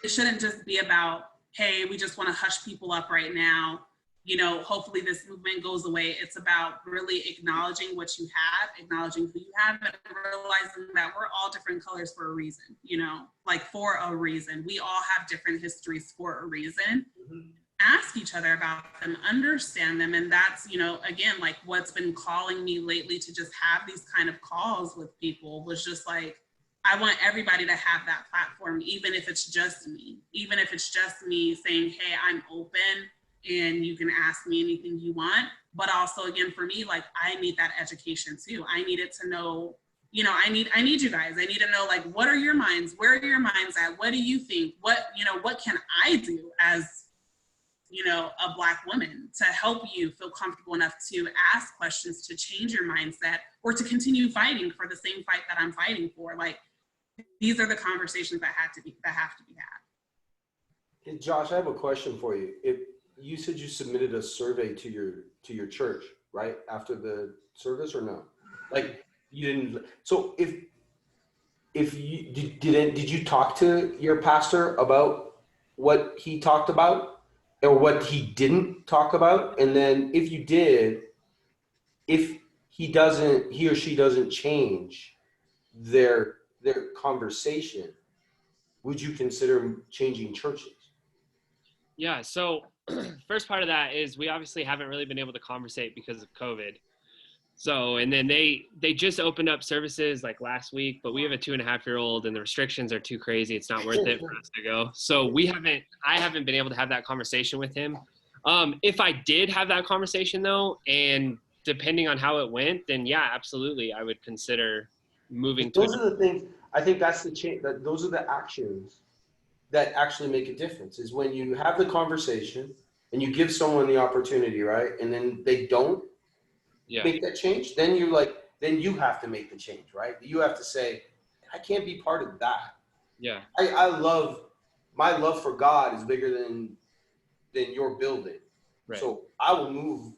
Speaker 1: shouldn't just be about, hey, we just want to hush people up right now. You know, hopefully this movement goes away. It's about really acknowledging what you have, acknowledging who you have, and realizing that we're all different colors for a reason, you know, like for a reason. We all have different histories for a reason. Mm-hmm. Ask each other about them, understand them. And that's, you know, again, like what's been calling me lately to just have these kind of calls with people was just like, I want everybody to have that platform, even if it's just me, saying, hey, I'm open and you can ask me anything you want. But also, again, for me, like, I need that education too. I needed to know, you know, I need you guys. I need to know, like, what are your minds? Where are your minds at? What do you think? What, you know, what can I do as, you know, a Black woman to help you feel comfortable enough to ask questions, to change your mindset, or to continue fighting for the same fight that I'm fighting for? Like, these are the conversations that have to be had.
Speaker 4: Hey, Josh, I have a question for you. If you said you submitted a survey to your church, right, after the service, or no? Like, you didn't. So if you did you talk to your pastor about what he talked about or what he didn't talk about? And then if you did, if he or she doesn't change their conversation, would you consider changing churches?
Speaker 5: Yeah, so first part of that is we obviously haven't really been able to conversate because of COVID. So, and then they just opened up services like last week, but we have a 2.5-year-old and the restrictions are too crazy. It's not worth it for us to go. So I haven't been able to have that conversation with him. If I did have that conversation though, and depending on how it went, then yeah, absolutely. I would consider moving to.
Speaker 4: Those are the things, I think that's the change, that those are the actions that actually make a difference, is when you have the conversation and you give someone the opportunity, right? And then they don't make that change, then then you have to make the change, right? You have to say, I can't be part of that.
Speaker 5: Yeah.
Speaker 4: My love for God is bigger than your building. Right. So I will move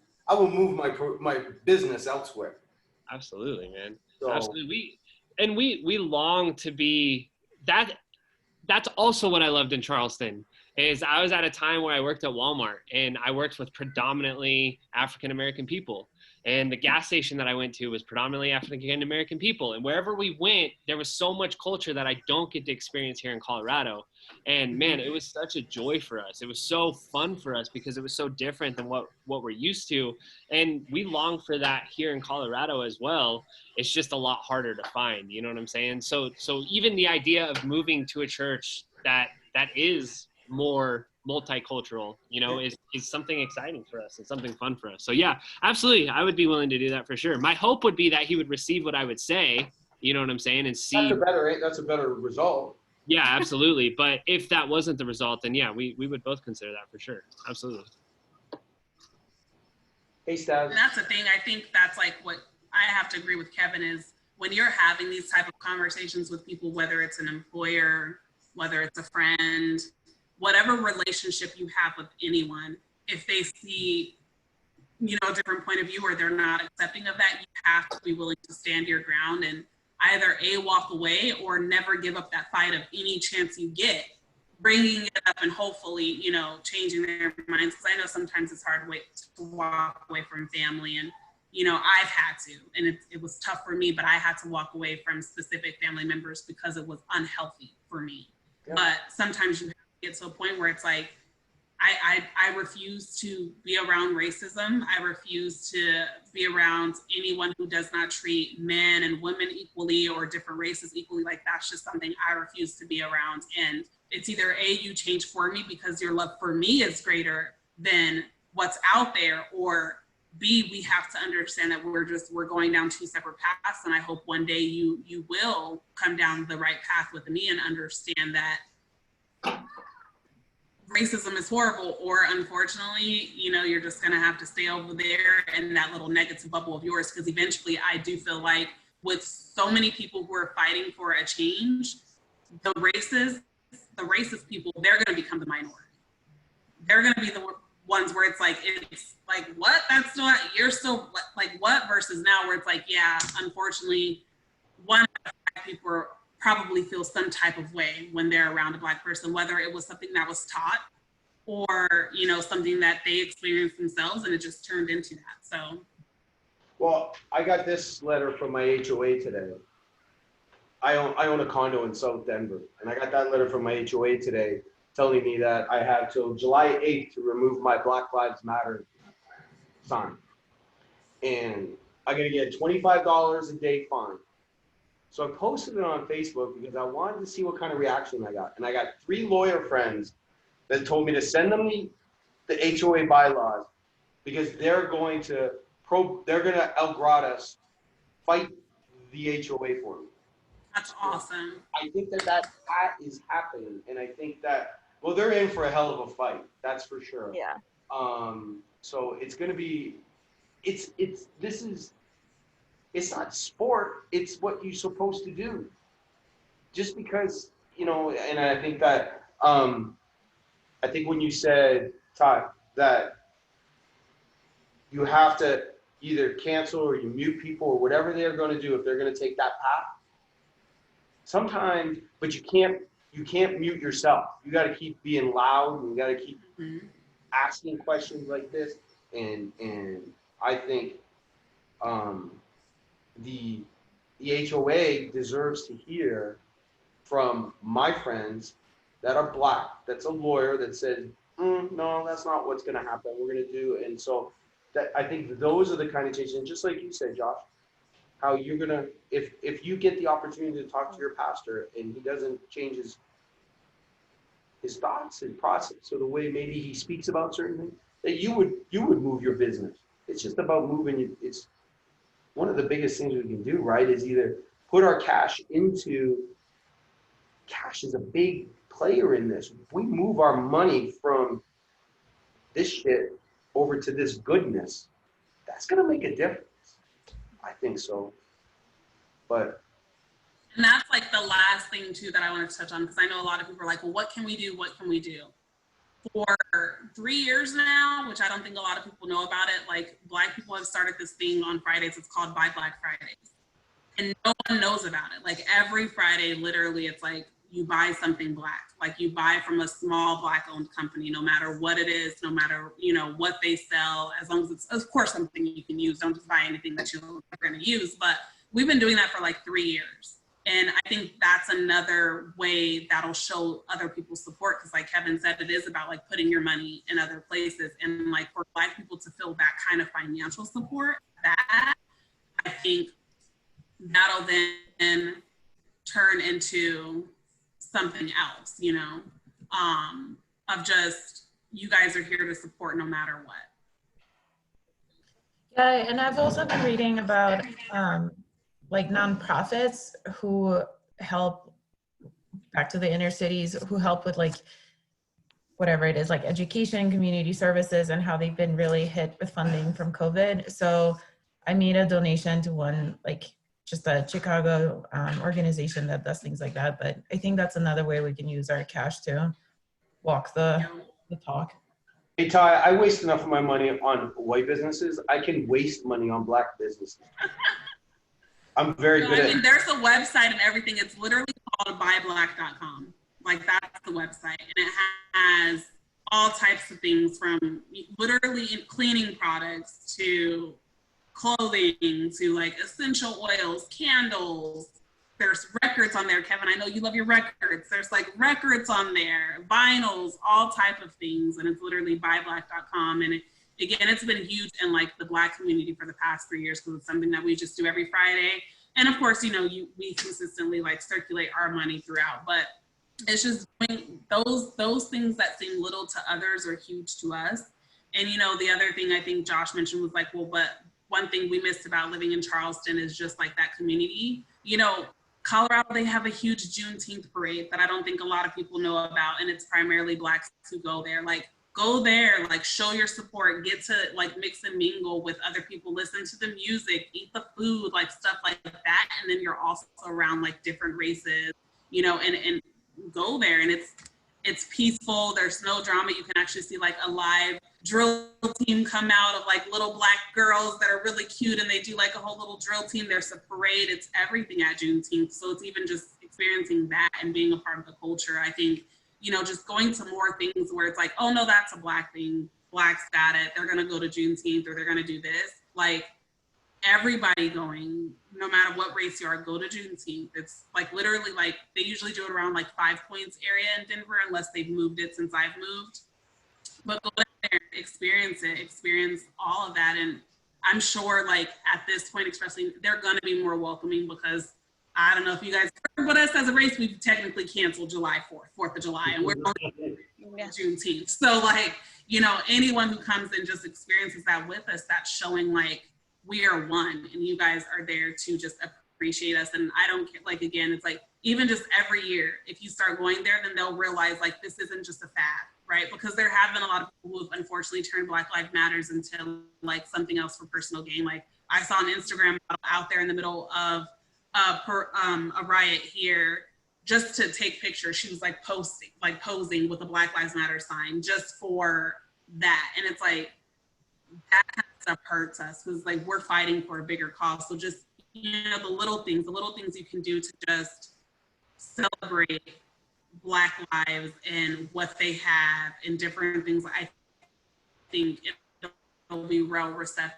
Speaker 4: my business elsewhere.
Speaker 5: Absolutely, man. So, absolutely. We long to be that. That's also what I loved in Charleston, is I was at a time where I worked at Walmart and I worked with predominantly African-American people. And the gas station that I went to was predominantly African-American people. And wherever we went, there was so much culture that I don't get to experience here in Colorado. And man, it was such a joy for us. It was so fun for us because it was so different than what we're used to. And we long for that here in Colorado as well. It's just a lot harder to find, you know what I'm saying? So even the idea of moving to a church that is more multicultural, you know, is something exciting for us and something fun for us. So yeah, absolutely. I would be willing to do that for sure. My hope would be that he would receive what I would say, you know what I'm saying? And see.
Speaker 4: That's a better result.
Speaker 5: Yeah, absolutely. But if that wasn't the result, then yeah, we would both consider that for sure. Absolutely.
Speaker 4: Hey, Stas.
Speaker 1: And that's the thing. I think that's like what I have to agree with Kevin is when you're having these type of conversations with people, whether it's an employer, whether it's a friend, whatever relationship you have with anyone, if they see, you know, a different point of view or they're not accepting of that, you have to be willing to stand your ground and either walk away or never give up that fight of any chance you get, bringing it up and hopefully, you know, changing their minds. Because I know sometimes it's hard to walk away from family, and you know, I've had to, and it was tough for me, but I had to walk away from specific family members because it was unhealthy for me. Yeah. But sometimes you have to get to a point where it's like, I refuse to be around racism. I refuse to be around anyone who does not treat men and women equally or different races equally. Like, that's just something I refuse to be around. And it's either A, you change for me because your love for me is greater than what's out there, or B, we have to understand that we're going down two separate paths. And I hope one day you will come down the right path with me and understand that racism is horrible, or unfortunately, you know, you're just going to have to stay over there in that little negative bubble of yours. Because eventually I do feel like with so many people who are fighting for a change, the racist people, they're going to become the minority. They're going to be the ones where it's like what? That's not, you're still like what? Versus now where it's like, yeah, unfortunately, one of the people probably feel some type of way when they're around a Black person, whether it was something that was taught or, you know, something that they experienced themselves and it just turned into that. So.
Speaker 4: Well, I got this letter from my HOA today. I own a condo in South Denver, and I got that letter from my HOA today telling me that I have till July 8th to remove my Black Lives Matter sign. And I'm gonna get $25 a day fine. So I posted it on Facebook because I wanted to see what kind of reaction I got. And I got 3 lawyer friends that told me to send them the HOA bylaws because they're going to El Gratis fight the HOA for me.
Speaker 1: That's awesome.
Speaker 4: I think that is happening, and I think that, well, they're in for a hell of a fight. That's for sure.
Speaker 3: Yeah.
Speaker 4: So it's going to be, it's not sport. It's what you're supposed to do. Just because, you know, and I think that, I think when you said, Todd, that you have to either cancel or you mute people or whatever they're going to do if they're going to take that path. Sometimes, but you can't mute yourself. You got to keep being loud, and you got to keep asking questions like this. And I think the HOA deserves to hear from my friends that are Black. That's a lawyer that says, no, that's not what's going to happen. We're going to do. And so that, I think those are the kind of changes. And just like you said, Josh, how you're gonna, if you get the opportunity to talk to your pastor and he doesn't change his thoughts and process, or the way maybe he speaks about certain things, that you would move your business. It's just about moving. It's one of the biggest things we can do, right? Is either put our cash is a big player in this. We move our money from this shit over to this goodness. That's gonna make a difference. I think so, but.
Speaker 1: And that's like the last thing too that I wanted to touch on, because I know a lot of people are like, well, what can we do? What can we do? For 3 years now, which I don't think a lot of people know about it, like Black people have started this thing on Fridays. It's called Buy Black Fridays. And no one knows about it. Like every Friday, literally, it's like you buy something Black. Like you buy from a small Black owned company, no matter what it is, no matter, you know, what they sell, as long as it's, of course, something you can use. Don't just buy anything that you're going to use. But we've been doing that for like 3 years. And I think that's another way that'll show other people's support. Because like Kevin said, it is about like putting your money in other places. And like for Black people to feel that kind of financial support, that I think that'll then turn into something else, you know, of just, you guys are here to support no matter what.
Speaker 2: Yeah, and I've also been reading about like nonprofits who help, back to the inner cities, who help with like whatever it is, like education, community services, and how they've been really hit with funding from COVID. So I made a donation to one, like just a Chicago organization that does things like that. But I think that's another way we can use our cash to walk the talk.
Speaker 4: Hey, Ty, I waste enough of my money on white businesses. I can waste money on Black businesses. I'm very good at it.
Speaker 1: There's a website and everything. It's literally called buyblack.com. Like that's the website. And it has all types of things from literally cleaning products to clothing to like essential oils, candles. There's records on there. Kevin, I know you love your records. There's like records on there, vinyls, all type of things. And it's literally buyblack.com. And again, it's been huge in like the Black community for the past 3 years, because it's something that we just do every Friday. And of course, you know, we consistently like circulate our money throughout, but it's just doing those things that seem little to others are huge to us. And, you know, the other thing I think Josh mentioned was like, well, but one thing we missed about living in Charleston is just like that community. You know, Colorado, they have a huge Juneteenth parade that I don't think a lot of people know about. And it's primarily Blacks who go there. Like, go there, like show your support, get to like mix and mingle with other people, listen to the music, eat the food, like stuff like that. And then you're also around like different races, you know, and go there. And it's peaceful. There's no drama. You can actually see like a live drill team come out of like little Black girls that are really cute, and they do like a whole little drill team. There's a parade. It's everything at Juneteenth. So it's even just experiencing that and being a part of the culture. I think, you know, just going to more things where it's like, oh no, that's a Black thing. Blacks got it. They're going to go to Juneteenth or they're going to do this. Like, everybody going, no matter what race you are, go to Juneteenth. It's like literally like they usually do it around like 5 Points area in Denver, unless they've moved it since I've moved. But go there, experience it, experience all of that. And I'm sure like at this point, especially, they're going to be more welcoming because I don't know if you guys heard, but us as a race, we've technically canceled July 4th of July, and we're going to Juneteenth. So like, you know, anyone who comes and just experiences that with us, that's showing like we are one and you guys are there to just appreciate us. And I don't care, like, again, it's like, even just every year, if you start going there, then they'll realize like this isn't just a fad, right? Because there have been a lot of people who've unfortunately turned Black Lives Matters into like something else for personal gain. Like I saw an Instagram out there in the middle of a riot here just to take pictures. She was like posing with a Black Lives Matter sign just for that. And it's like, that kind of stuff hurts us because like we're fighting for a bigger cause. So just, you know, the little things you can do to just celebrate Black lives and what they have and different things. I think it'll be well receptive.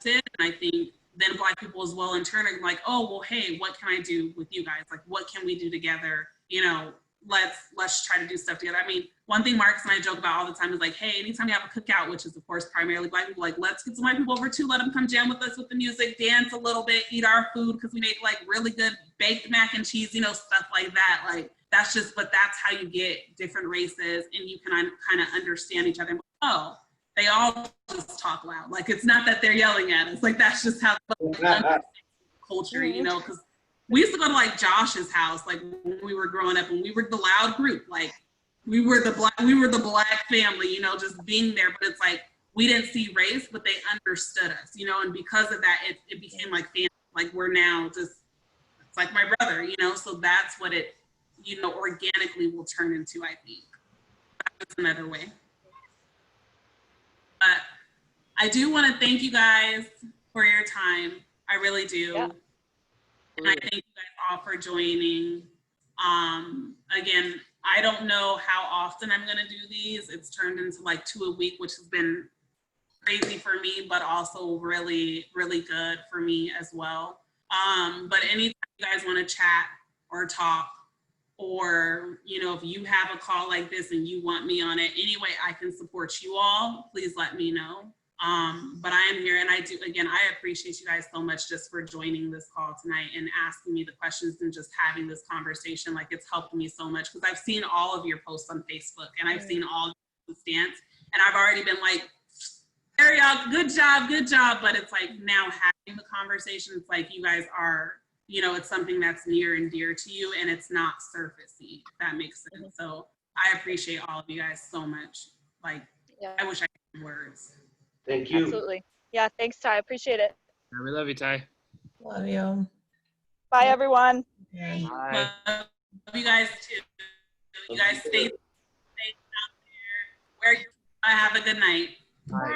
Speaker 1: And I think then Black people as well in turn are like, oh, well, hey, what can I do with you guys? Like, what can we do together? You know, let's try to do stuff together. I mean, one thing Marcus and I joke about all the time is like, hey, anytime you have a cookout, which is of course primarily Black people, like let's get some white people over too, let them come jam with us with the music, dance a little bit, eat our food because we make like really good baked mac and cheese, you know, stuff like that. Like that's just, but that's how you get different races and you can kind of understand each other. Oh, they all just talk loud. Like it's not that they're yelling at us. Like that's just how culture, you know, because we used to go to like Josh's house, like when we were growing up, and we were the loud group. Like we were the black family, you know, just being there. But it's like we didn't see race, but they understood us, you know. And because of that, it became like family. Like we're now just, it's like my brother, you know. So that's what it, you know, organically will turn into. I think that's another way. But I do want to thank you guys for your time. I really do. Yeah. And I thank you guys all for joining. Again, I don't know how often I'm going to do these. It's turned into like 2 a week, which has been crazy for me, but also really, really good for me as well. But anytime you guys want to chat or talk, or, you know, if you have a call like this and you want me on it, any way I can support you all, please let me know. But I am here, and I do, again, I appreciate you guys so much just for joining this call tonight and asking me the questions and just having this conversation. Like it's helped me so much because I've seen all of your posts on Facebook and I've seen all the stance, and I've already been like, there y'all, good job. But it's like now having the conversation, it's like you guys are, you know, it's something that's near and dear to you and it's not surfacey, if that makes sense. So I appreciate all of you guys so much. Like, yeah. I wish I had words.
Speaker 4: Thank you.
Speaker 3: Absolutely. Yeah, thanks, Ty. Appreciate it.
Speaker 5: Yeah, we love you, Ty.
Speaker 2: Love you.
Speaker 3: Bye, everyone.
Speaker 5: Bye.
Speaker 1: Love you guys too. You guys stay safe out there. Have a good night.
Speaker 5: Bye.